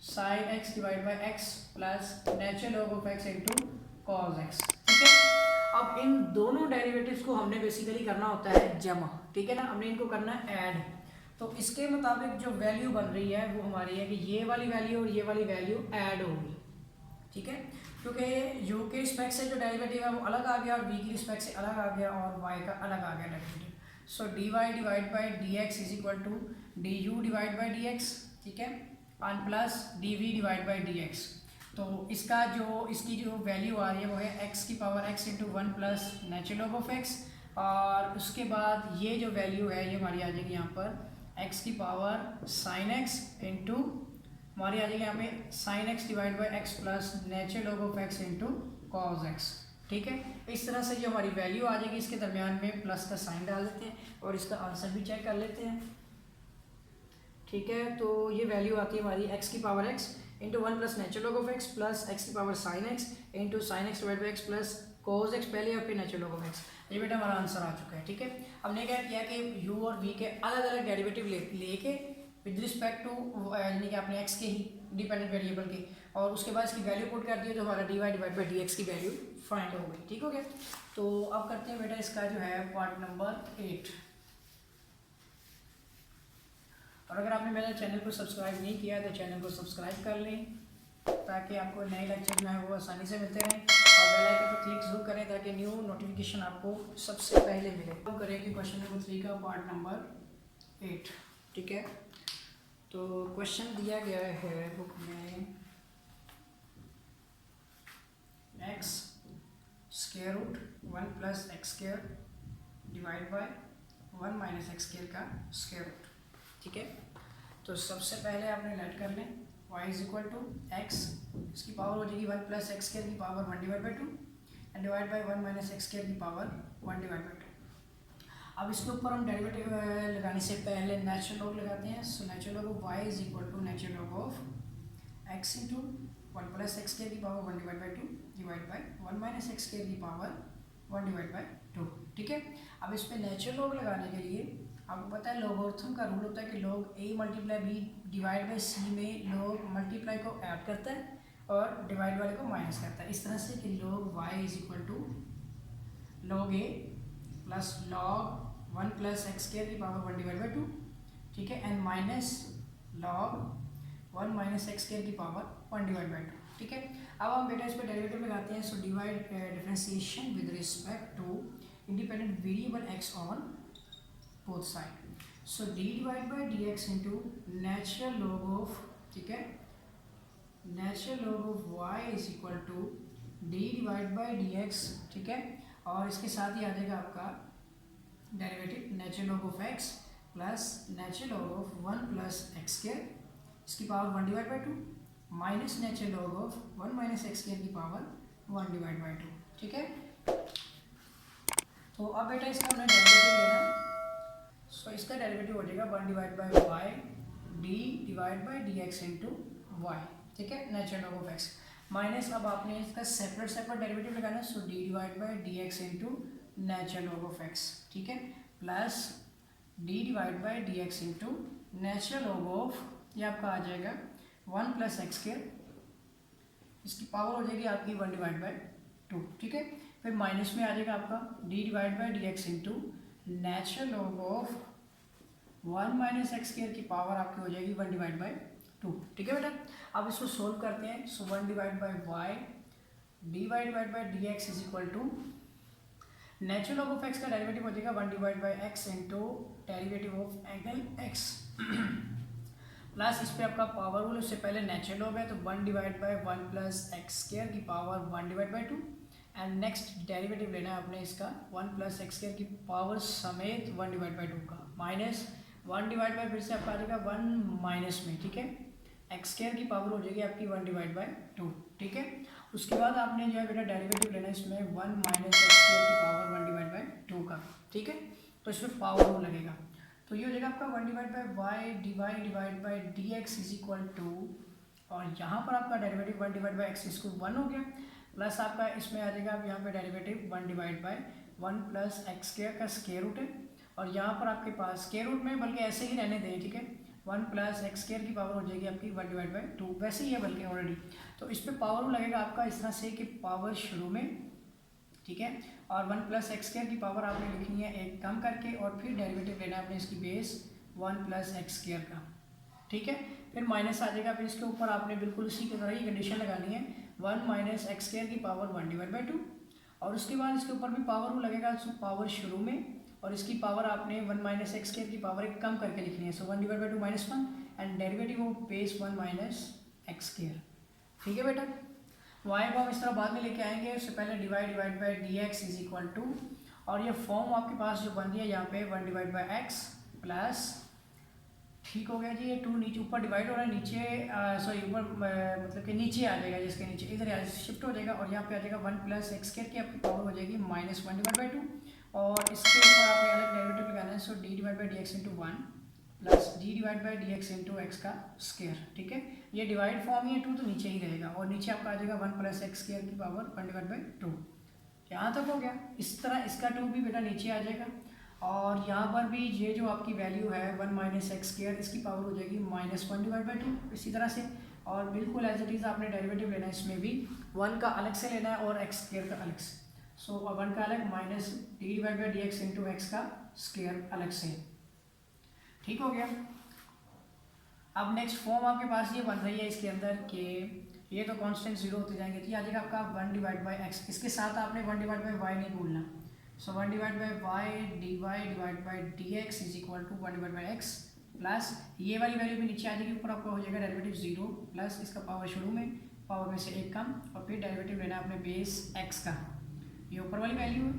A: sine x divide by x plus natural log of x into cos x, ठीक है। अब इन दोनों डेरिवेटिव्स को हमने बेसिकली करना होता है जमा, ठीक है ना, हमने इनको करना है ऐड। तो इसके मुताबिक जो वैल्यू बन रही है वो हमारी है कि ये वाली वैल्यू और ये वाली वैल्यू ऐड होगी, ठीक है। क्योंकि u के रिस्पेक्ट से जो डेरिवेटिव है वो अलग आ गया और v की रिस्पेक्ट से अलग आ गया और y का अलग आ गया derivative. So dy divide by dx is equal to du divide by dx, ठीक है, और plus dv divide by dx। तो इसकी जो वैल्यू आ रही है वो है x की power x into one plus natural log of x, और उसके बाद ये जो वैल्यू है ये हमारी आ जाएगी यहाँ पर x की पावर साइन x इंटू हमारी आ जाएगी यहाँ पे sine x divide by x plus natural log of x into cos x, ठीक है। इस तरह से जो हमारी वैल्यू आ जाएगी इसके दरमियान में प्लस का साइन डाल देते हैं और इसका आंसर भी चेक कर लेते हैं, ठीक है। तो ये वैल्यू आती है हमारी x की power x into one plus natural log of x plus x की power sine x into sine x divide by x plus cos x पहले और फिर नेचुरल लॉग ऑफ x। ये बेटा हमारा आंसर आ चुका है, ठीक है। हमने क्या किया कि u और v के अलग अलग डेरिवेटिव लेके विद रिस्पेक्ट टू यानी कि अपने x के ही डिपेंडेंट वेरिएबल के, और उसके बाद इसकी वैल्यू पुट कर दी तो हमारा dy डिवाइड बाई dx की वैल्यू फाइंड हो गई, ठीक हो गया। तो अब करते हैं बेटा इसका जो है पार्ट नंबर 8। और अगर आपने मेरे चैनल को सब्सक्राइब नहीं किया तो चैनल को सब्सक्राइब कर लें ताकि आपको नए लेक्चर जो है वो आसानी से मिलते रहें, और बेल आइकन पर क्लिक जरूर करें ताकि न्यू नोटिफिकेशन आपको सबसे पहले मिले। हम करेंगे क्वेश्चन नंबर 3 का पार्ट नंबर 8, ठीक है। तो क्वेश्चन दिया गया है बुक में x square root one plus x square divide by one minus x square का स्क्वायर रूट, ठीक है। तो सबसे पहले आपने लेट कर लें y is equal to x, इसकी पावर हो जाएगी वन प्लस एक्स स्क्वायर की power one divide by two and divide by one minus x square की power one divide by two. अब इसके ऊपर हम डेरिवेटिव लगाने से पहले नेचुरल लॉग लगाते हैं। So natural log of y is equal to natural log of x into one plus x square की power one divide by two divide by one minus x square की power one divide by two, ठीक है। अब इस पर natural log लगाने के लिए आपको पता है लॉगरिथम का रूल होता है कि log a multiply b divide by c में log मल्टीप्लाई को ऐड करता है और डिवाइड वाले को माइनस करता है। इस तरह से कि log y is equal to log a plus log one plus x square की power one divide by two, ठीक है, and minus log one minus x square की power one divide by two, ठीक है। अब हम बेटा इस पर डेरिवेटिव लगाते हैं। So divide differentiation with respect to independent variable x on both side. So d divided by dx into natural log of, ठीक है, natural log of y is equal to d divided by dx, ठीक है, और इसके साथ ही आ जाएगा आपका derivative natural log of x plus natural log of one plus x square इसकी power one divide by two minus natural log of one minus x square की power one divide by two, ठीक है। तो अब बेटा इसका हमने derivative लेना है। सो इसका डेरिवेटिव हो जाएगा one divide by y d divide by d x into y, ठीक है, natural log of x minus अब आपने इसका सेपरेट डेरिवेटिव लगाना है। So d divide by d x into natural log of x, ठीक है, plus d divide by d x into natural log of, ये आपका आ जाएगा वन प्लस एक्स स्क्वायर, इसकी पावर हो जाएगी आपकी वन डिवाइड बाई टू, ठीक है। फिर माइनस में आ जाएगा आपका D divide by d x into natural log of one minus x square की पावर आपकी हो जाएगी वन डिवाइड बाई टू, ठीक है बेटा। अब इसको सोल्व करते हैं। So one divide by y d y divide by d x is equal to natural log of x का डेरिवेटिव हो जाएगा one divide by x into derivative of angle x plus इस पर आपका पावर रूल, उससे पहले natural log है तो one divide by one plus x square की power one divide by two and next derivative लेना है आपने इसका वन प्लस एक्स स्क्वायर की पावर समेत वन डिवाइड बाई टू का माइनस वन डिवाइड बाई फिर से आपका आ जाएगा वन माइनस में, ठीक है, एक्स स्क्वायर की पावर हो जाएगी आपकी वन डिवाइड बाई टू, ठीक है। उसके बाद आपने जो है बेटा डेरिवेटिव लेना है इसमें वन माइनस एक्स स्क्वायर की power one divide by two का, ठीक है। तो इसमें पावर रूल लगेगा तो ये हो जाएगा आपका one divide by y divide by d x is equal to, और यहाँ पर आपका derivative one divide by x इसको वन हो गया प्लस आपका इसमें आ जाएगा अब यहाँ पे derivative one divide by one plus x square का स्क्वायर रूट है, और यहाँ पर आपके पास स्क्वायर रूट में बल्कि ऐसे ही रहने दें, ठीक है, वन प्लस एक्स स्क्वायर की पावर हो जाएगी आपकी वन डिवाइड बाई टू, वैसे ही है बल्कि ऑलरेडी। तो इस पर पावर लगेगा आपका इस तरह से कि पावर शुरू में, ठीक है, और वन प्लस एक्स स्क्वायर की पावर आपने लिखनी है एक कम करके और फिर डेरिवेटिव लेना है आपने इसकी base one plus x square का, ठीक है। फिर माइनस आ जाएगा, फिर इसके ऊपर आपने बिल्कुल उसी की तरह ही कंडीशन लगानी है वन माइनस एक्स स्क्वायर की पावर 1 डिवाइड बाई 2, और उसके बाद इसके ऊपर भी पावर लगेगा, सो पावर शुरू में, और इसकी पावर आपने 1 माइनस एक्स स्क्वायर की पावर एक कम करके लिखनी है, सो 1 divide by 2 minus 1 and derivative of base 1 minus x square. ठीक है बेटा, वाई को हम इस तरह बाद में लेके आएंगे, उससे पहले divide by d x is equal to, और ये फॉर्म आपके पास जो बन रही है यहाँ पे 1 डिवाइड बाई एक्स प्लस, ठीक हो गया जी, ये 2 नीचे ऊपर डिवाइड हो रहा है, नीचे सॉरी ऊपर मतलब कि नीचे आ जाएगा, जिसके नीचे इधर शिफ्ट हो जाएगा, और यहाँ पे आ जाएगा 1 प्लस एक्स स्क्वायर की आपकी पावर हो जाएगी माइनस 1 डिवाइड बाई 2, और इसके ऊपर आपने अलग डेरिवेटिव लगाना है, so d divide by d x into 1 plus d divide by d x into x का स्क्वायर। ठीक है, ये डिवाइड फॉर्म ही है, 2 तो नीचे ही रहेगा, और नीचे आपका आ जाएगा 1 प्लस एक्स स्क्वायर की पावर 1 डिवाइड बाई 2। यहाँ तक हो गया। इस तरह इसका 2 भी बेटा नीचे आ जाएगा, और यहाँ पर भी ये जो आपकी वैल्यू है 1 माइनस एक्स स्क्वायर, इसकी पावर हो जाएगी माइनस 1 डिवाइड बाई 2 इसी तरह से, और बिल्कुल एज इट इज़ आपने डेरिवेटिव लेना है, इसमें भी 1 का अलग से लेना है और एक्स स्क्वायर का अलग से, सो 1 का अलग minus d divide by d x into x का स्क्वायर अलग से। ठीक हो गया। अब नेक्स्ट फॉर्म आपके पास ये बन रही है इसके अंदर कि ये तो कांस्टेंट 0 होते जाएंगे, तो ये आ जाएगा आपका 1 डिवाइड बाई एक्स, इसके साथ आपने 1 डिवाइड बाई वाई नहीं भूलना, so 1 divide by y d y divide by d x is equal to 1 divide by x plus, ये वाली वैल्यू भी नीचे आ जाएगी, ऊपर आपका हो जाएगा डेरिवेटिव 0 प्लस इसका पावर शुरू में, पावर में से एक कम, और फिर डेरिवेटिव लेना है अपने बेस एक्स का, ये ऊपर वाली वैल्यू है,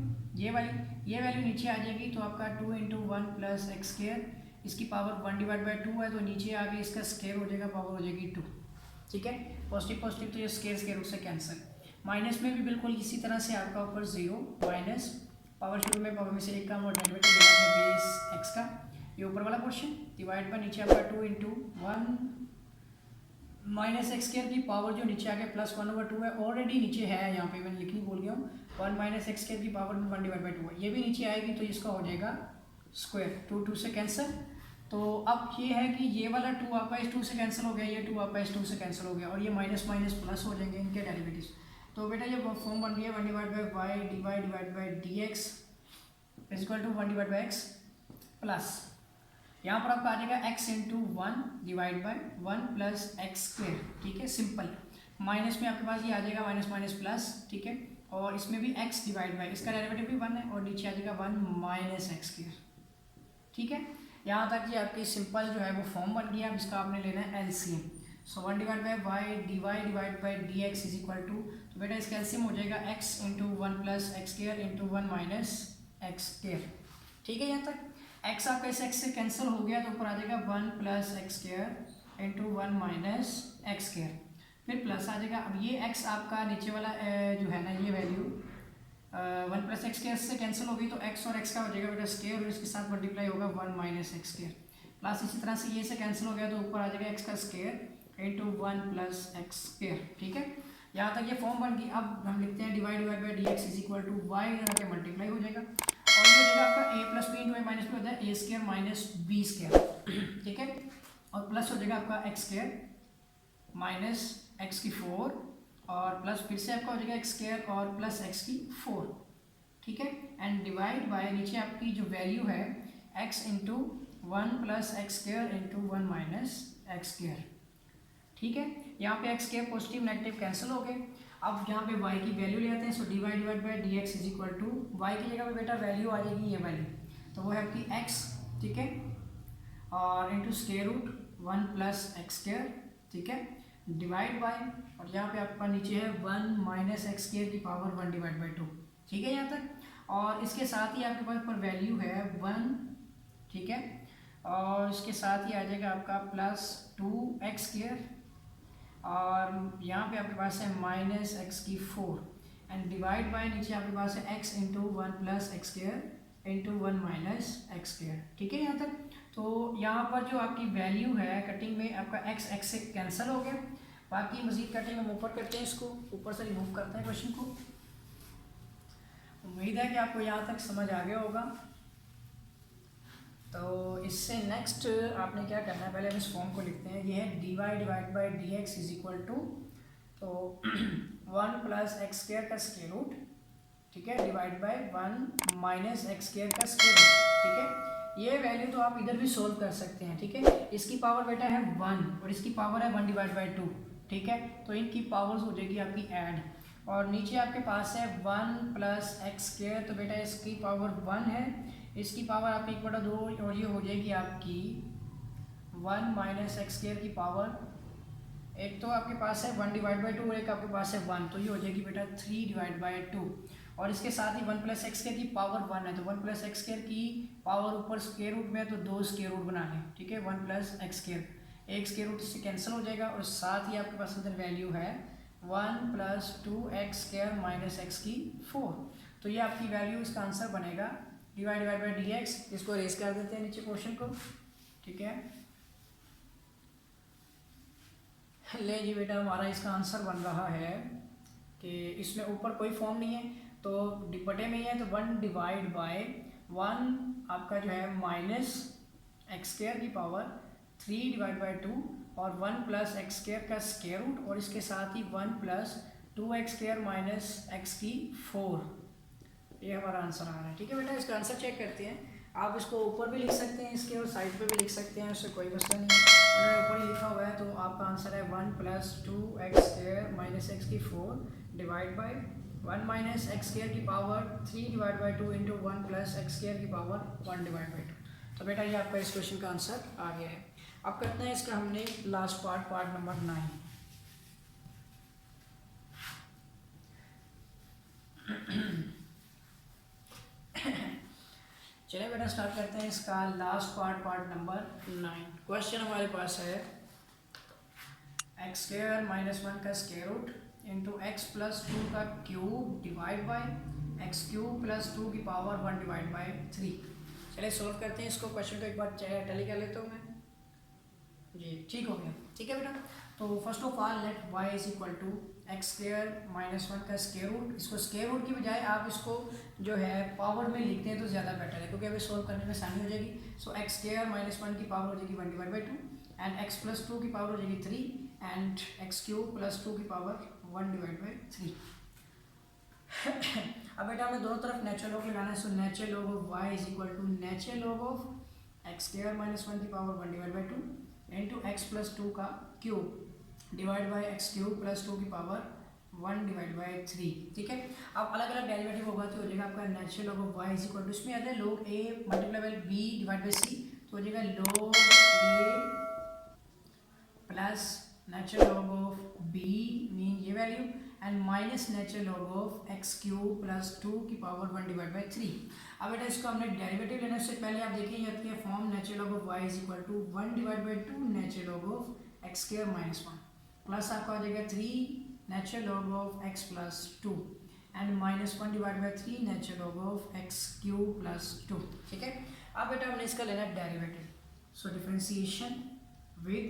A: ये वैल्यू नीचे आ जाएगी, तो आपका 2 इंटू 1 प्लस एक्स स्क्वायर, इसकी पावर 1 डिवाइड बाई 2 है, तो नीचे आगे इसका स्क्वायर हो जाएगा, पावर हो जाएगी 2। ठीक है, पॉजिटिव पॉजिटिव तो ये स्क्वायर रूट से कैंसिल, माइनस में भी बिल्कुल इसी तरह से आपका ऊपर 0 माइनस पावर शुरू में, पावर में से एक कम, और डेरिवेटिव लेना है बेस एक्स का, ये ऊपर वाला पोर्शन डिवाइड पर नीचे आपका 2 इंटू 1 माइनस एक्स स्क्वायर की पावर जो नीचे आ गया प्लस 1/2 है, ऑलरेडी नीचे है, यहाँ पे मैंने लिखनी भूल गया हूँ, 1 माइनस एक्स स्क्वायर की पावर 1 डिवाइड बाई 2 है, ये भी नीचे आएगी, तो इसका हो जाएगा स्क्वायर, 2 से कैंसिल। तो अब ये है कि ये वाला 2 आपका इस 2 से कैंसिल हो गया, ये 2 आपका इस 2 से कैंसिल हो गया, और ये माइनस माइनस प्लस हो जाएंगे इनके डेरिवेटिव्स। तो बेटा ये फॉर्म बन गया 1 divide by y d y divide by d x is equal to 1 divide by x plus, यहाँ पर आपका आ जाएगा x into 1 divide by 1 plus x square. ठीक है, सिंपल, माइनस में आपके पास ये आ जाएगा माइनस माइनस प्लस, ठीक है, और इसमें भी x डिवाइड बाई, इसका डेरिवेटिव भी 1 है, और नीचे आ जाएगा 1 माइनस एक्स स्क्वायर। ठीक है, यहाँ तक ये आपकी सिंपल जो है वो फॉर्म बन गया। अब इसका आपने लेना है LCM, so 1 divide by y d y divide by d x is equal to, तो बेटा इसका एलसीएम हो जाएगा x into 1 plus x square into 1 minus x square. ठीक है, यहाँ तक x आपका इस x से कैंसिल हो गया, तो ऊपर आ जाएगा 1 plus x square into 1 minus x square, फिर प्लस आ जाएगा। अब ये x आपका नीचे वाला जो है ना, ये वैल्यू 1 प्लस एक्स स्क्वायर से कैंसिल होगी, तो x और x का हो जाएगा बेटा स्क्वायर, और इसके साथ मल्टीप्लाई होगा 1 माइनस एक्स स्क्वायर, प्लस इसी तरह से ये से कैंसिल हो गया, तो ऊपर आ जाएगा x का square into 1 plus x square. ठीक है, यहाँ तक ये फॉर्म बन गई। अब हम लिखते हैं divide by d x is equal to y के मल्टीप्लाई हो जाएगा, और ये हो जाएगा आपका a plus b into a minus b होता है a square minus b square. ठीक है, और प्लस हो जाएगा आपका एक्स स्क्वायर माइनस एक्स की 4, और प्लस फिर से आपका हो जाएगा एक्स स्क्वायर और प्लस एक्स की 4। ठीक है, एंड डिवाइड बाय नीचे आपकी जो वैल्यू है x into 1 plus x square into 1 minus x square. ठीक है, यहाँ पे x square positive negative cancel हो गए। अब यहाँ पे y की वैल्यू ले आते हैं, so divide by d x is equal to, y की जगह पे बेटा वैल्यू आ जाएगी ये वैल्यू, तो वो है आपकी x, ठीक है, और into square root 1 plus x square. ठीक है, डिवाइड बाय, और यहाँ पे आपका नीचे है 1 माइनस एक्स स्क्वायर की पावर 1 डिवाइड बाई 2। ठीक है, यहाँ तक, और इसके साथ ही आपके पास पर वैल्यू है 1। ठीक है, और इसके साथ ही आ जाएगा आपका प्लस 2 एक्स स्क्वायर, और यहाँ पे आपके पास है माइनस एक्स की 4, एंड डिवाइड बाय नीचे आपके पास है x into 1 plus x square into 1 minus x square. ठीक है, यहाँ तक। तो यहाँ पर जो आपकी वैल्यू है कटिंग में आपका x से कैंसिल हो गया, बाकी मजीद कटिंग में ऊपर करते हैं, इसको ऊपर से रिमूव करते हैं क्वेश्चन को। उम्मीद है कि आपको यहाँ तक समझ आ गया होगा। तो इससे नेक्स्ट आपने क्या करना है, पहले हम इस फॉर्म को लिखते हैं। ये है d y divide by d x is equal to, तो 1 प्लस एक्स स्क्वायर का स्क्वायर रूट, ठीक है, divide by 1 minus x square का स्क्वायर रूट। ठीक है, ये वैल्यू तो आप इधर भी सोल्व कर सकते हैं। ठीक है, इसकी पावर बेटा है 1 और इसकी पावर है 1 डिवाइड बाई 2। ठीक है। तो इनकी पावर्स हो जाएगी आपकी ऐड, और नीचे आपके पास है 1 प्लस एक्स स्क्वायर, तो बेटा इसकी पावर 1 है, इसकी पावर आपकी 1/2 और ये हो जाएगी आपकी 1 माइनस एक्स स्क्वायर की पावर, एक तो आपके पास है 1/2 और एक आपके पास है 1, तो ये हो जाएगी बेटा 3/2, और इसके साथ ही 1 प्लस एक्स स्क्वायर की पावर 1 है, तो 1 प्लस एक्स स्क्वायर की पावर ऊपर स्क्वायर रूट में है तो 2 स्क्वायर रूट बना लें, ठीक है। 1 प्लस एक्स स्क्वायर, एक स्क्वायर रूट इससे कैंसिल हो जाएगा, और साथ ही आपके पास अंदर वैल्यू है 1 plus 2x square minus x की 4, तो ये आपकी वैल्यू, इसका आंसर बनेगा डिवाइड बाई डी एक्स। इसको रेस कर देते हैं नीचे क्वेश्चन को, ठीक है। ले जी बेटा, हमारा इसका आंसर बन रहा है कि इसमें ऊपर कोई फॉर्म नहीं है तो बटे में ही है, तो 1/1 आपका जो है माइनस एक्स स्क्वायर की पावर 3/2 और 1 प्लस एक्स स्क्वायर का स्क्वायर रूट, और इसके साथ ही 1 plus 2x square minus x की 4, ये हमारा आंसर आ रहा है, ठीक है बेटा। इसका आंसर चेक करते हैं, आप इसको ऊपर भी लिख सकते हैं इसके और साइड पे भी लिख सकते हैं, उससे कोई मसला नहीं है। अगर ऊपर ही लिखा हुआ है तो आपका आंसर है 1 plus 2x square minus x की 4 divide by 1 minus x square की power 3/2 into 1 plus x square की पावर 1/2। तो बेटा ये आपका इस क्वेश्चन का आंसर आ गया है। अब करते हैं इसका हमने लास्ट पार्ट नंबर 9। चलिए बेटा स्टार्ट करते हैं इसका लास्ट पार्ट नंबर 9। क्वेश्चन हमारे पास है एक्स स्क्वायर माइनस 1 का square root into x plus 2 का cube divide by x cube plus 2 की पावर 1 डिवाइड बाई 3। चलिए सॉल्व करते हैं इसको, क्वेश्चन को एक बार टैली कर लेता हूँ मैं जी, ठीक हो गया, ठीक है बेटा। तो first of all let y is equal to x square minus 1 का स्क्वायर रूट, इसको स्क्वायर रूट की बजाय आप इसको जो है पावर में लिखते हैं तो ज़्यादा बेटर है, क्योंकि अभी सॉल्व करने में आसानी हो जाएगी। सो एक्स स्क्वायर माइनस 1 की पावर हो जाएगी 1/2 एंड एक्स प्लस 2 की पावर हो जाएगी 3 एंड एक्स क्यूब प्लस 2 की पावर 1/3। अब बेटा हमें दोनों तरफ नेचुरल लॉग लगाना है, so natural log of y is equal to natural log of x square minus 1 की पावर 1/2 इंटू एक्स प्लस 2 का cube divide by x cube plus 2 की पावर 1/3, ठीक है। अब अलग अलग डेरिवेटिव होगा तो हो जाएगा आपका natural log of y is equal to, इसमें आता है log a multiply by b divide by c, तो हो जाएगा log a plus natural log of b mean ये value and minus natural log of x cube plus 2 की power 1/3। अब बेटा इसको हमने डेरिवेटिव लेने से पहले आप देखिए ये आती है form natural log of y is equal to 1/2 natural log of x square minus 1 plus आपका हो जाएगा 3 natural log of x plus 2 and minus 1/3 natural log of x cube plus 2, ठीक है। अब बेटा हमने इसका लेना है derivative, so differentiation with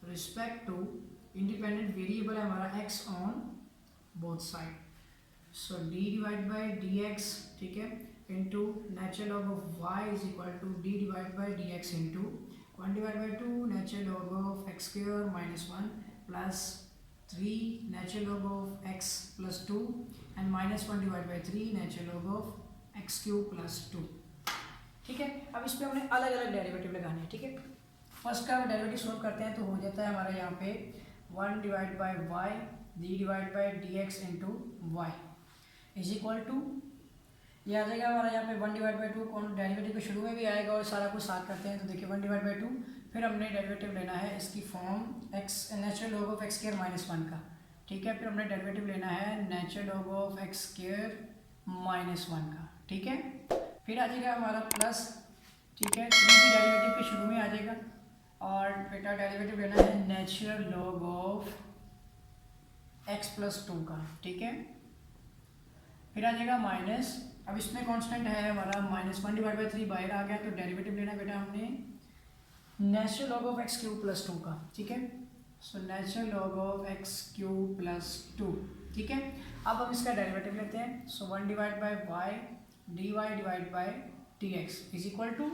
A: respect to independent variable है हमारा x on both side, so d divide by d x, ठीक है, into natural log of y is equal to d divide by d x into 1/2 natural log of x square minus 1 plus 3 natural log of x plus 2 and minus 1/3 natural log of x cube plus 2, ठीक है। अब इस पर हमने अलग अलग derivative लगाने हैं, ठीक है। फर्स्ट का डेरिवेटिव सोल्व करते हैं तो हो जाता है हमारा यहाँ पे 1 divide by y d divide by d x into y is equal to, ये आ जाएगा हमारा यहाँ पे 1/2 कौन डेरिवेटिव के शुरू में भी आएगा और सारा कुछ साथ करते हैं तो देखिए 1/2, फिर हमने डेरिवेटिव लेना है इसकी form x natural log of x square minus 1 का, ठीक है। फिर हमने डेरिवेटिव लेना है natural log of x square minus 1 का, ठीक है। फिर आ जाएगा हमारा प्लस, ठीक है, 3 भी डेरिवेटिव के शुरू में आ जाएगा, और बेटा डेरिवेटिव लेना है natural log of x plus 2 का, ठीक है। फिर आ जाएगा माइनस, अब इसमें कांस्टेंट है हमारा माइनस 1/3 बाहर आ गया, तो डेरिवेटिव लेना बेटा हमने natural log of x cube plus 2 का, ठीक है। So natural log of x cube plus 2, ठीक है। अब हम इसका डेरिवेटिव लेते हैं, so 1 divide by y d y divide by d x is equal to,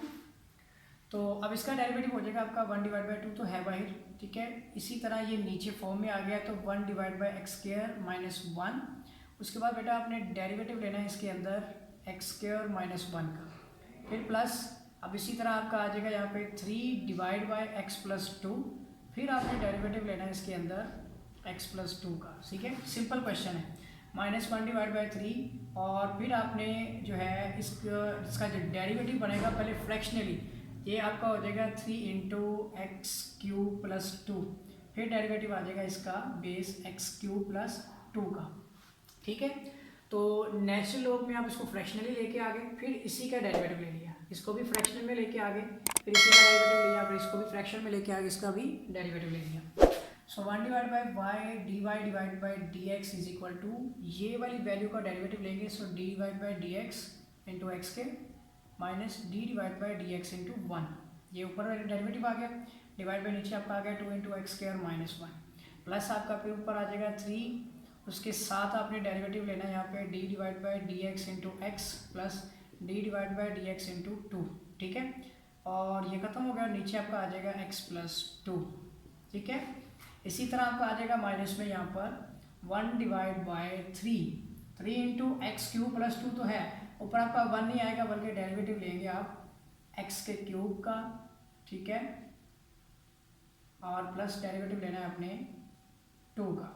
A: तो अब इसका डेरिवेटिव हो जाएगा आपका 1/2 तो है बाहर, ठीक है। इसी तरह ये नीचे फॉर्म में आ गया तो 1 divide by x square minus 1, उसके बाद बेटा आपने डेरिवेटिव लेना है इसके अंदर एक्स स्क्वायर माइनस 1 का, फिर प्लस, अब इसी तरह आपका आ जाएगा यहाँ पे 3 डिवाइड बाई एक्स प्लस 2, फिर आपने डेरिवेटिव लेना है इसके अंदर x प्लस 2 का, ठीक है, सिंपल क्वेश्चन है। -1 डिवाइड बाई 3 और फिर आपने जो है इसका जो डेरिवेटिव बनेगा पहले फ्रैक्शनली, ये आपका हो जाएगा 3 इंटू एक्स क्यूब प्लस 2, फिर डेरिवेटिव आ जाएगा इसका बेस x क्यूब प्लस 2 का, ठीक है। तो नेचुरल लॉग में आप इसको फ्रैक्शनली लेके आ गए, फिर इसी का डेरिवेटिव ले लिया, इसको भी फ्रैक्शन में लेके आ गए, फिर इसी का डेरिवेटिव लिया, फिर इसको भी फ्रैक्शन में लेके आ गए, इसका भी डेरिवेटिव ले लिया। So 1 divide by y d y divide by d x is equal to, ये वाली वैल्यू का डेरिवेटिव लेंगे, so d divide by d x into x के minus d divide by d x into 1, ये ऊपर वाला डेरिवेटिव आ गया, डिवाइड बाई नीचे आपका आ गया 2 into x square minus 1, plus आपका फिर ऊपर आ जाएगा 3, उसके साथ आपने डेरिवेटिव लेना है यहाँ पे D divide by d x into x plus d divide by d x into 2, ठीक है। और ये खत्म हो गया, नीचे आपका आ जाएगा x प्लस 2, ठीक है। इसी तरह आपका आ जाएगा माइनस में यहाँ पर 1 divide by 3 into x cube plus 2 तो है, ऊपर आपका 1 नहीं आएगा बल्कि डेरिवेटिव लेंगे आप x के क्यूब का, ठीक है, और प्लस डेरिवेटिव लेना है अपने 2 का,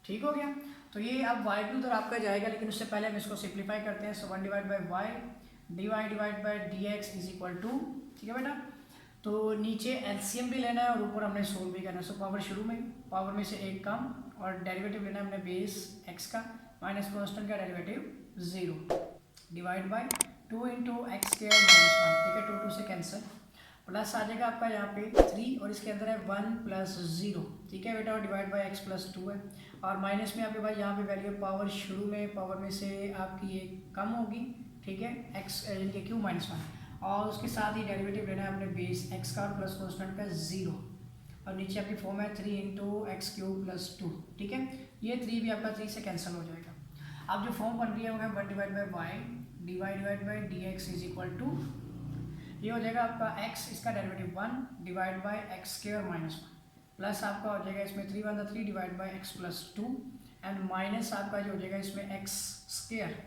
A: ठीक हो गया। तो ये अब y की उधर आपका जाएगा, लेकिन उससे पहले हम इसको सिंप्लीफाई करते हैं। So 1 divide by y d y divide by d x is equal to, ठीक है बेटा। तो नीचे एलसीएम भी लेना है और ऊपर हमने सोल्व भी करना है। सो पावर शुरू में, पावर में से एक कम, और डेरिवेटिव लेना है हमने बेस x का माइनस कॉन्स्टेंट का derivative 0 divide by 2 into x square minus 1, ठीक है, 2 से कैंसिल, प्लस आ जाएगा आपका यहाँ पे 3 और इसके अंदर है 1 प्लस 0, ठीक है बेटा, और डिवाइड बाई x प्लस 2 है, और माइनस में आपके भाई यहाँ पे वैल्यू पावर शुरू में, पावर में से आपकी ये कम होगी, ठीक है, x यानी कि क्यू माइनस 1, और उसके साथ ही डेरिवेटिव लेना है अपने बेस x का और प्लस कॉन्स्टेंट का 0, और नीचे आपकी फॉर्म है 3 इंटू एक्स क्यूब प्लस 2, ठीक है। ये 3 भी आपका 3 से कैंसिल हो जाएगा। अब जो फॉर्म बन रही है वो है 1 divide by y d y divide by d x is equal to, ये हो जाएगा आपका x, इसका derivative 1 divide by x square minus 1, plus आपका हो जाएगा इसमें 3 1 3 divide by x plus 2, and minus आपका जो हो जाएगा इसमें एक्स स्क्वायर,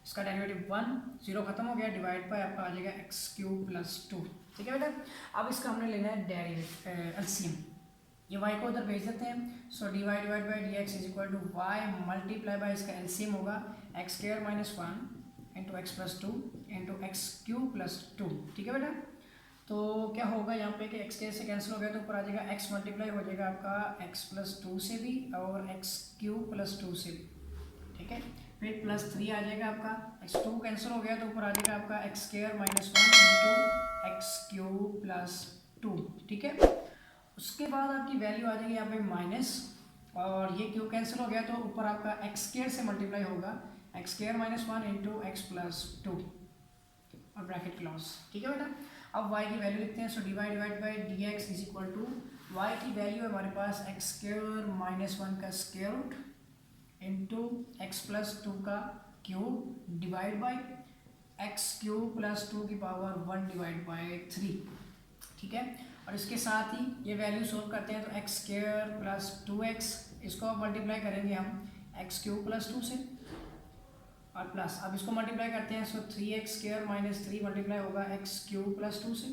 A: इसका डेरिवेटिव 1, 0 खत्म हो गया, डिवाइड बाई आपका आ जाएगा एक्स क्यूब प्लस 2, ठीक है बेटा। अब इसका हमने लेना है डेरिवेटिव एलसीएम, ये y को उधर भेज देते हैं। So d y divide by d x is equal to y multiply by इसका एलसीएम होगा x square minus 1 into x plus 2 into x cube plus 2, ठीक है बेटा। तो क्या होगा यहाँ पे कि एक्स के से कैंसिल हो गया, तो ऊपर आ जाएगा एक्स मल्टीप्लाई हो जाएगा आपका एक्स प्लस 2 से भी और एक्स क्यूब प्लस 2 से भी, ठीक है, फिर प्लस 3 आ जाएगा आपका, एक्स 2 कैंसिल हो गया तो ऊपर आ जाएगा आपका x square minus 1 into x cube plus 2, ठीक है। उसके बाद आपकी वैल्यू आ जाएगी यहाँ पे माइनस, और ये क्यूब कैंसिल हो गया तो ऊपर आपका एक्स स्क्वायर से मल्टीप्लाई होगा x square minus 1 into x plus 2 और ब्रैकेट क्लोज, ठीक है बेटा। अब y की वैल्यू लिखते हैं। So d y divide by d x is equal to, y की वैल्यू है हमारे पास एक्स स्क्वायर माइनस 1 का square root into x plus 2 का cube divide by x cube plus 2 की पावर 1 डिवाइड बाई 3, ठीक है। और इसके साथ ही ये वैल्यू सोल्व करते हैं तो एक्स स्क्वायर प्लस 2x, इसको मल्टीप्लाई करेंगे हम एक्स क्यूब प्लस 2 से, और प्लस अब इसको मल्टीप्लाई करते हैं। सो 3x स्क्वायर माइनस 3 मल्टीप्लाई होगा एक्स क्यूब प्लस 2 से,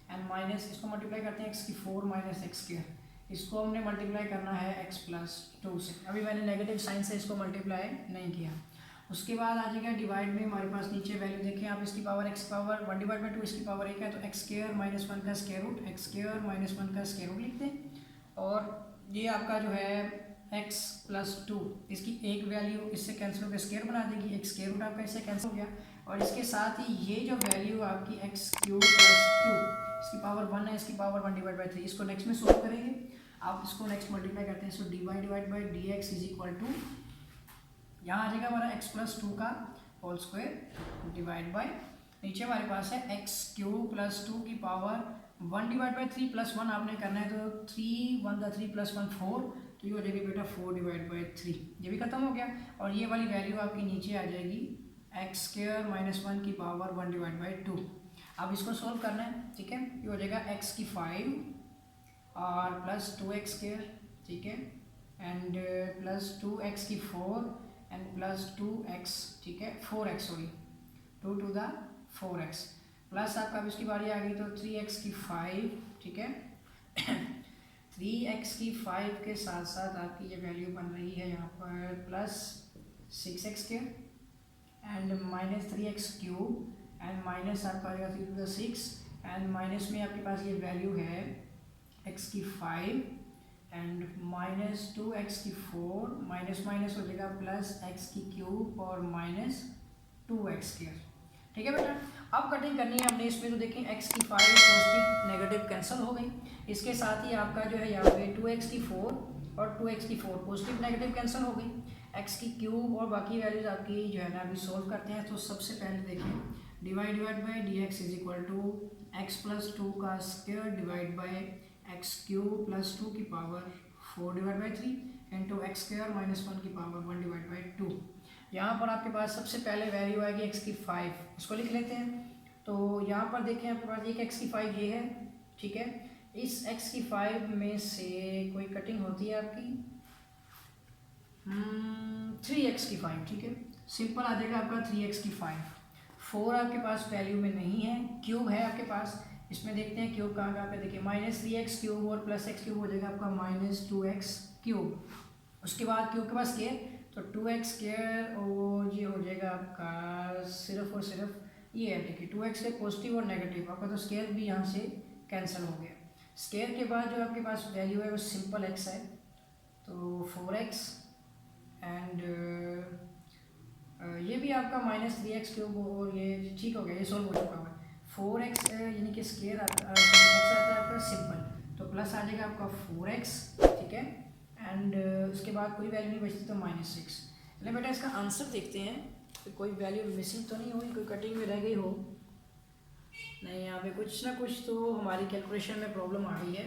A: एंड माइनस इसको मल्टीप्लाई करते हैं x की 4 माइनस एक्स स्क्वायर, इसको हमने मल्टीप्लाई करना है x प्लस 2 से। अभी मैंने नेगेटिव साइन से इसको मल्टीप्लाई नहीं किया। उसके बाद आ जाएगा डिवाइड में हमारे पास नीचे वैल्यू देखें आप, इसकी power x power 1 divide by 2, इसकी पावर 1 है तो एक्स स्क्वायर माइनस 1 का square root, x square minus 1 का स्क्वायर रूट लिखते हैं, और ये आपका जो है x प्लस 2, इसकी एक वैल्यू इससे कैंसिल होकर स्क्वायर बना देगी, एक स्क्वायर रूट आपका इससे कैंसिल हो गया, और इसके साथ ही ये जो वैल्यू आपकी एक्स क्यूब प्लस 2, इसकी पावर 1 है, इसकी पावर 1 डिवाइड बाई 3, इसको नेक्स्ट में सोल्व करेंगे। आप इसको नेक्स्ट मल्टीप्लाई करते हैं। So d y divide by d x is equal to, यहाँ आ जाएगा हमारा एक्स प्लस 2 का होल स्क्वायर डिवाइड बाई, नीचे हमारे पास है एक्स क्यूब प्लस 2 की पावर 1 डिवाइड बाई 3 प्लस 1 आपने करना है, तो 3 1 द 3 प्लस 1 4, तो ये हो जाएगी बेटा 4 डिवाइड बाई 3, ये भी खत्म हो गया, और ये वाली वैल्यू आपकी नीचे आ जाएगी एक्स स्क्वायर माइनस 1 की पावर 1 डिवाइड बाई 2। अब इसको सोल्व करना है, ठीक है, ये हो जाएगा एक्स की 5 और प्लस 2x स्क्वायर, ठीक है, एंड प्लस 2x की 4 एंड प्लस 2x, ठीक है, 4x sorry 2 to the 4x, plus आपका अब इसकी बारी आ गई तो 3x की 5, ठीक है। 3x की 5 के साथ साथ आपकी ये वैल्यू बन रही है यहाँ पर प्लस 6x के and minus 3x cube and minus आपका आ जाएगा 3 टू द 6 एंड माइनस में आपके पास ये वैल्यू है x की 5 एंड माइनस 2x की 4, माइनस माइनस हो जाएगा प्लस x की क्यूब और माइनस 2x स्क्वायर, ठीक है बेटा। अब कटिंग करनी है हमने इसमें, तो देखें x की 5 पॉजिटिव नेगेटिव कैंसिल हो गई, इसके साथ ही आपका जो है यहाँ पे 2x की 4 और 2x की 4 पॉजिटिव नेगेटिव कैंसिल हो गई, x की क्यूब और बाकी वैल्यूज आपकी जो है ना अभी सोल्व करते हैं। तो सबसे पहले देखें divide by d x is equal to x plus 2 का square divide by x cube plus 2 की power 4 divide by 3 into x square minus 1 की पावर 1 डिवाइड बाई 2। यहाँ पर आपके पास सबसे पहले वैल्यू आएगी x की 5, इसको लिख लेते हैं। तो यहाँ पर देखें आपके पास एक x की 5 ये है, ठीक है। इस x की 5 में से कोई कटिंग होती है आपकी 3x की 5, ठीक है। सिंपल आ जाएगा आपका 3x की 5। 4 आपके पास वैल्यू में नहीं है, क्यूब है आपके पास, इसमें देखते हैं क्यूब कहाँ पे, देखिए माइनस 3x क्यूब और प्लस x क्यूब हो जाएगा आपका माइनस 2x क्यूब। उसके बाद क्यूब के पास स्क्वायर तो 2x स्क्वायर और ये हो जाएगा आपका सिर्फ और सिर्फ ये है, देखिए 2x के पॉजिटिव और नेगेटिव आपका तो स्क्वायर भी यहाँ से कैंसिल हो गया। स्क्वायर के बाद जो आपके पास वैल्यू है वो सिंपल x है, तो 4x एंड ये भी आपका माइनस 3x क्यूब और ये ठीक हो गया, ये सोल्व हो चुका हुआ है। 4x यानी कि स्क्वायर आता है आपका सिंपल, तो प्लस आ जाएगा आपका 4x, ठीक है। एंड उसके बाद कोई वैल्यू नहीं बचती तो माइनस 6। चलिए बेटा इसका आंसर देखते हैं कि कोई वैल्यू मिसिंग तो नहीं हुई, कोई कटिंग में रह गई हो नहीं, यहाँ पे कुछ ना कुछ तो हमारी कैलकुलेशन में प्रॉब्लम आ गई है।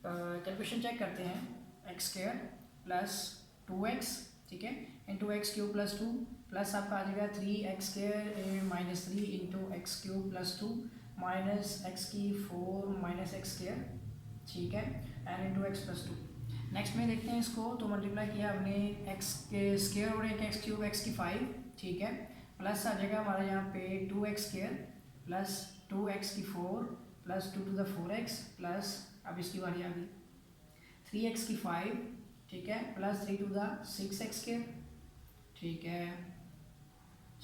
A: कैलकुलेशन चेक करते हैं, एक्स स्क्वायर प्लस 2x, ठीक है, into x cube plus 2 plus आपका आ जाएगा 3x square minus 3 into x cube plus 2 minus x की 4 माइनस एक्स स्क्वायर, ठीक है, and into x plus 2। Next में देखते हैं इसको, तो मल्टीप्लाई किया हमने x के स्क्वायर और एक एक्स क्यूब x की 5, ठीक है, प्लस आ जाएगा हमारा यहाँ पे 2x स्क्वायर प्लस 2x की 4 plus 2 to the 4x plus अब इसकी बारी आ गई 3x की 5, ठीक है, plus 3 to the 6x square, ठीक है,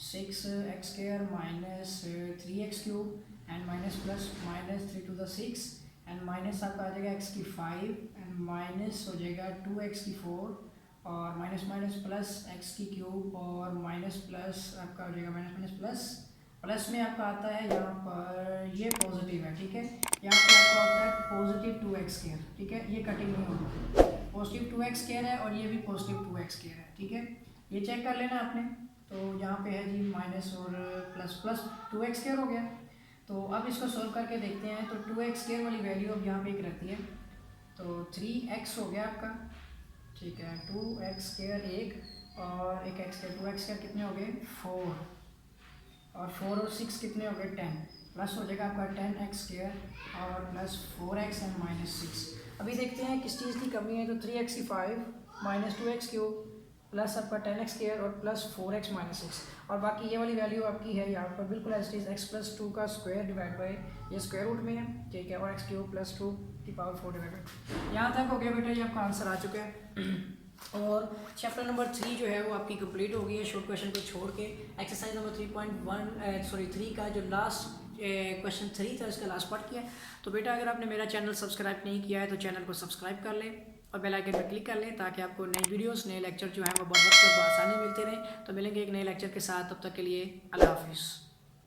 A: 6x square minus 3x cube and minus plus minus 3 to the 6 and minus आपका आ जाएगा x की 5 एंड माइनस हो जाएगा 2x की 4 और माइनस माइनस प्लस x की क्यूब और माइनस प्लस आपका हो जाएगा माइनस माइनस प्लस, प्लस में आपका आता है यहाँ पर ये पॉजिटिव है, ठीक है, यहाँ पर आपका होता है पॉजिटिव 2x स्क्वायर, ठीक है, ये कटिंग नहीं होगी, पॉजिटिव 2x स्क्वायर है और ये भी पॉजिटिव 2x स्क्वायर है, ठीक है, ये चेक कर लेना आपने। तो यहाँ पे है जी माइनस और प्लस प्लस 2x स्क्वायर हो गया। तो अब इसको सोल्व करके देखते हैं, तो 2x स्क्वायर वाली वैल्यू अब यहाँ पे एक रहती है, तो 3x हो गया आपका, ठीक है, 2x स्क्वायर एक और एक x स्क्वायर, 2x स्क्वायर कितने हो गए 4 और 4 और 6 कितने हो गए 10, प्लस हो जाएगा आपका 10x स्क्वायर और प्लस 4x एंड माइनस 6। अभी देखते हैं किस चीज़ की कमी है, तो 3x की 5 माइनस 2x क्यूब प्लस आपका 10x स्क्वायर और प्लस 4x माइनस 6 और बाकी ये वाली वैल्यू आपकी है यहाँ पर बिल्कुल as it is x plus 2 का स्क्वायर डिवाइड बाई ये स्क्वायर रूट में है, ठीक है, और x क्यूब प्लस 2 की पावर 4 डिवाइड बाई। यहाँ तक हो गया बेटा, ये आपका आंसर आ चुका है और चैप्टर नंबर 3 जो है वो आपकी कंप्लीट हो गई है शॉर्ट क्वेश्चन को छोड़ के। एक्सरसाइज नंबर 3 का जो लास्ट क्वेश्चन 3 था इसका लास्ट पार्ट किया। तो बेटा अगर आपने मेरा चैनल सब्सक्राइब नहीं किया है तो चैनल को सब्सक्राइब कर लें और बेल आइकन पर क्लिक कर लें ताकि आपको नई वीडियोस नए लेक्चर जो है वो बहुत आसानी मिलते रहें। तो मिलेंगे एक नए लेक्चर के साथ, तब तक के लिए अल्लाह हाफिज़।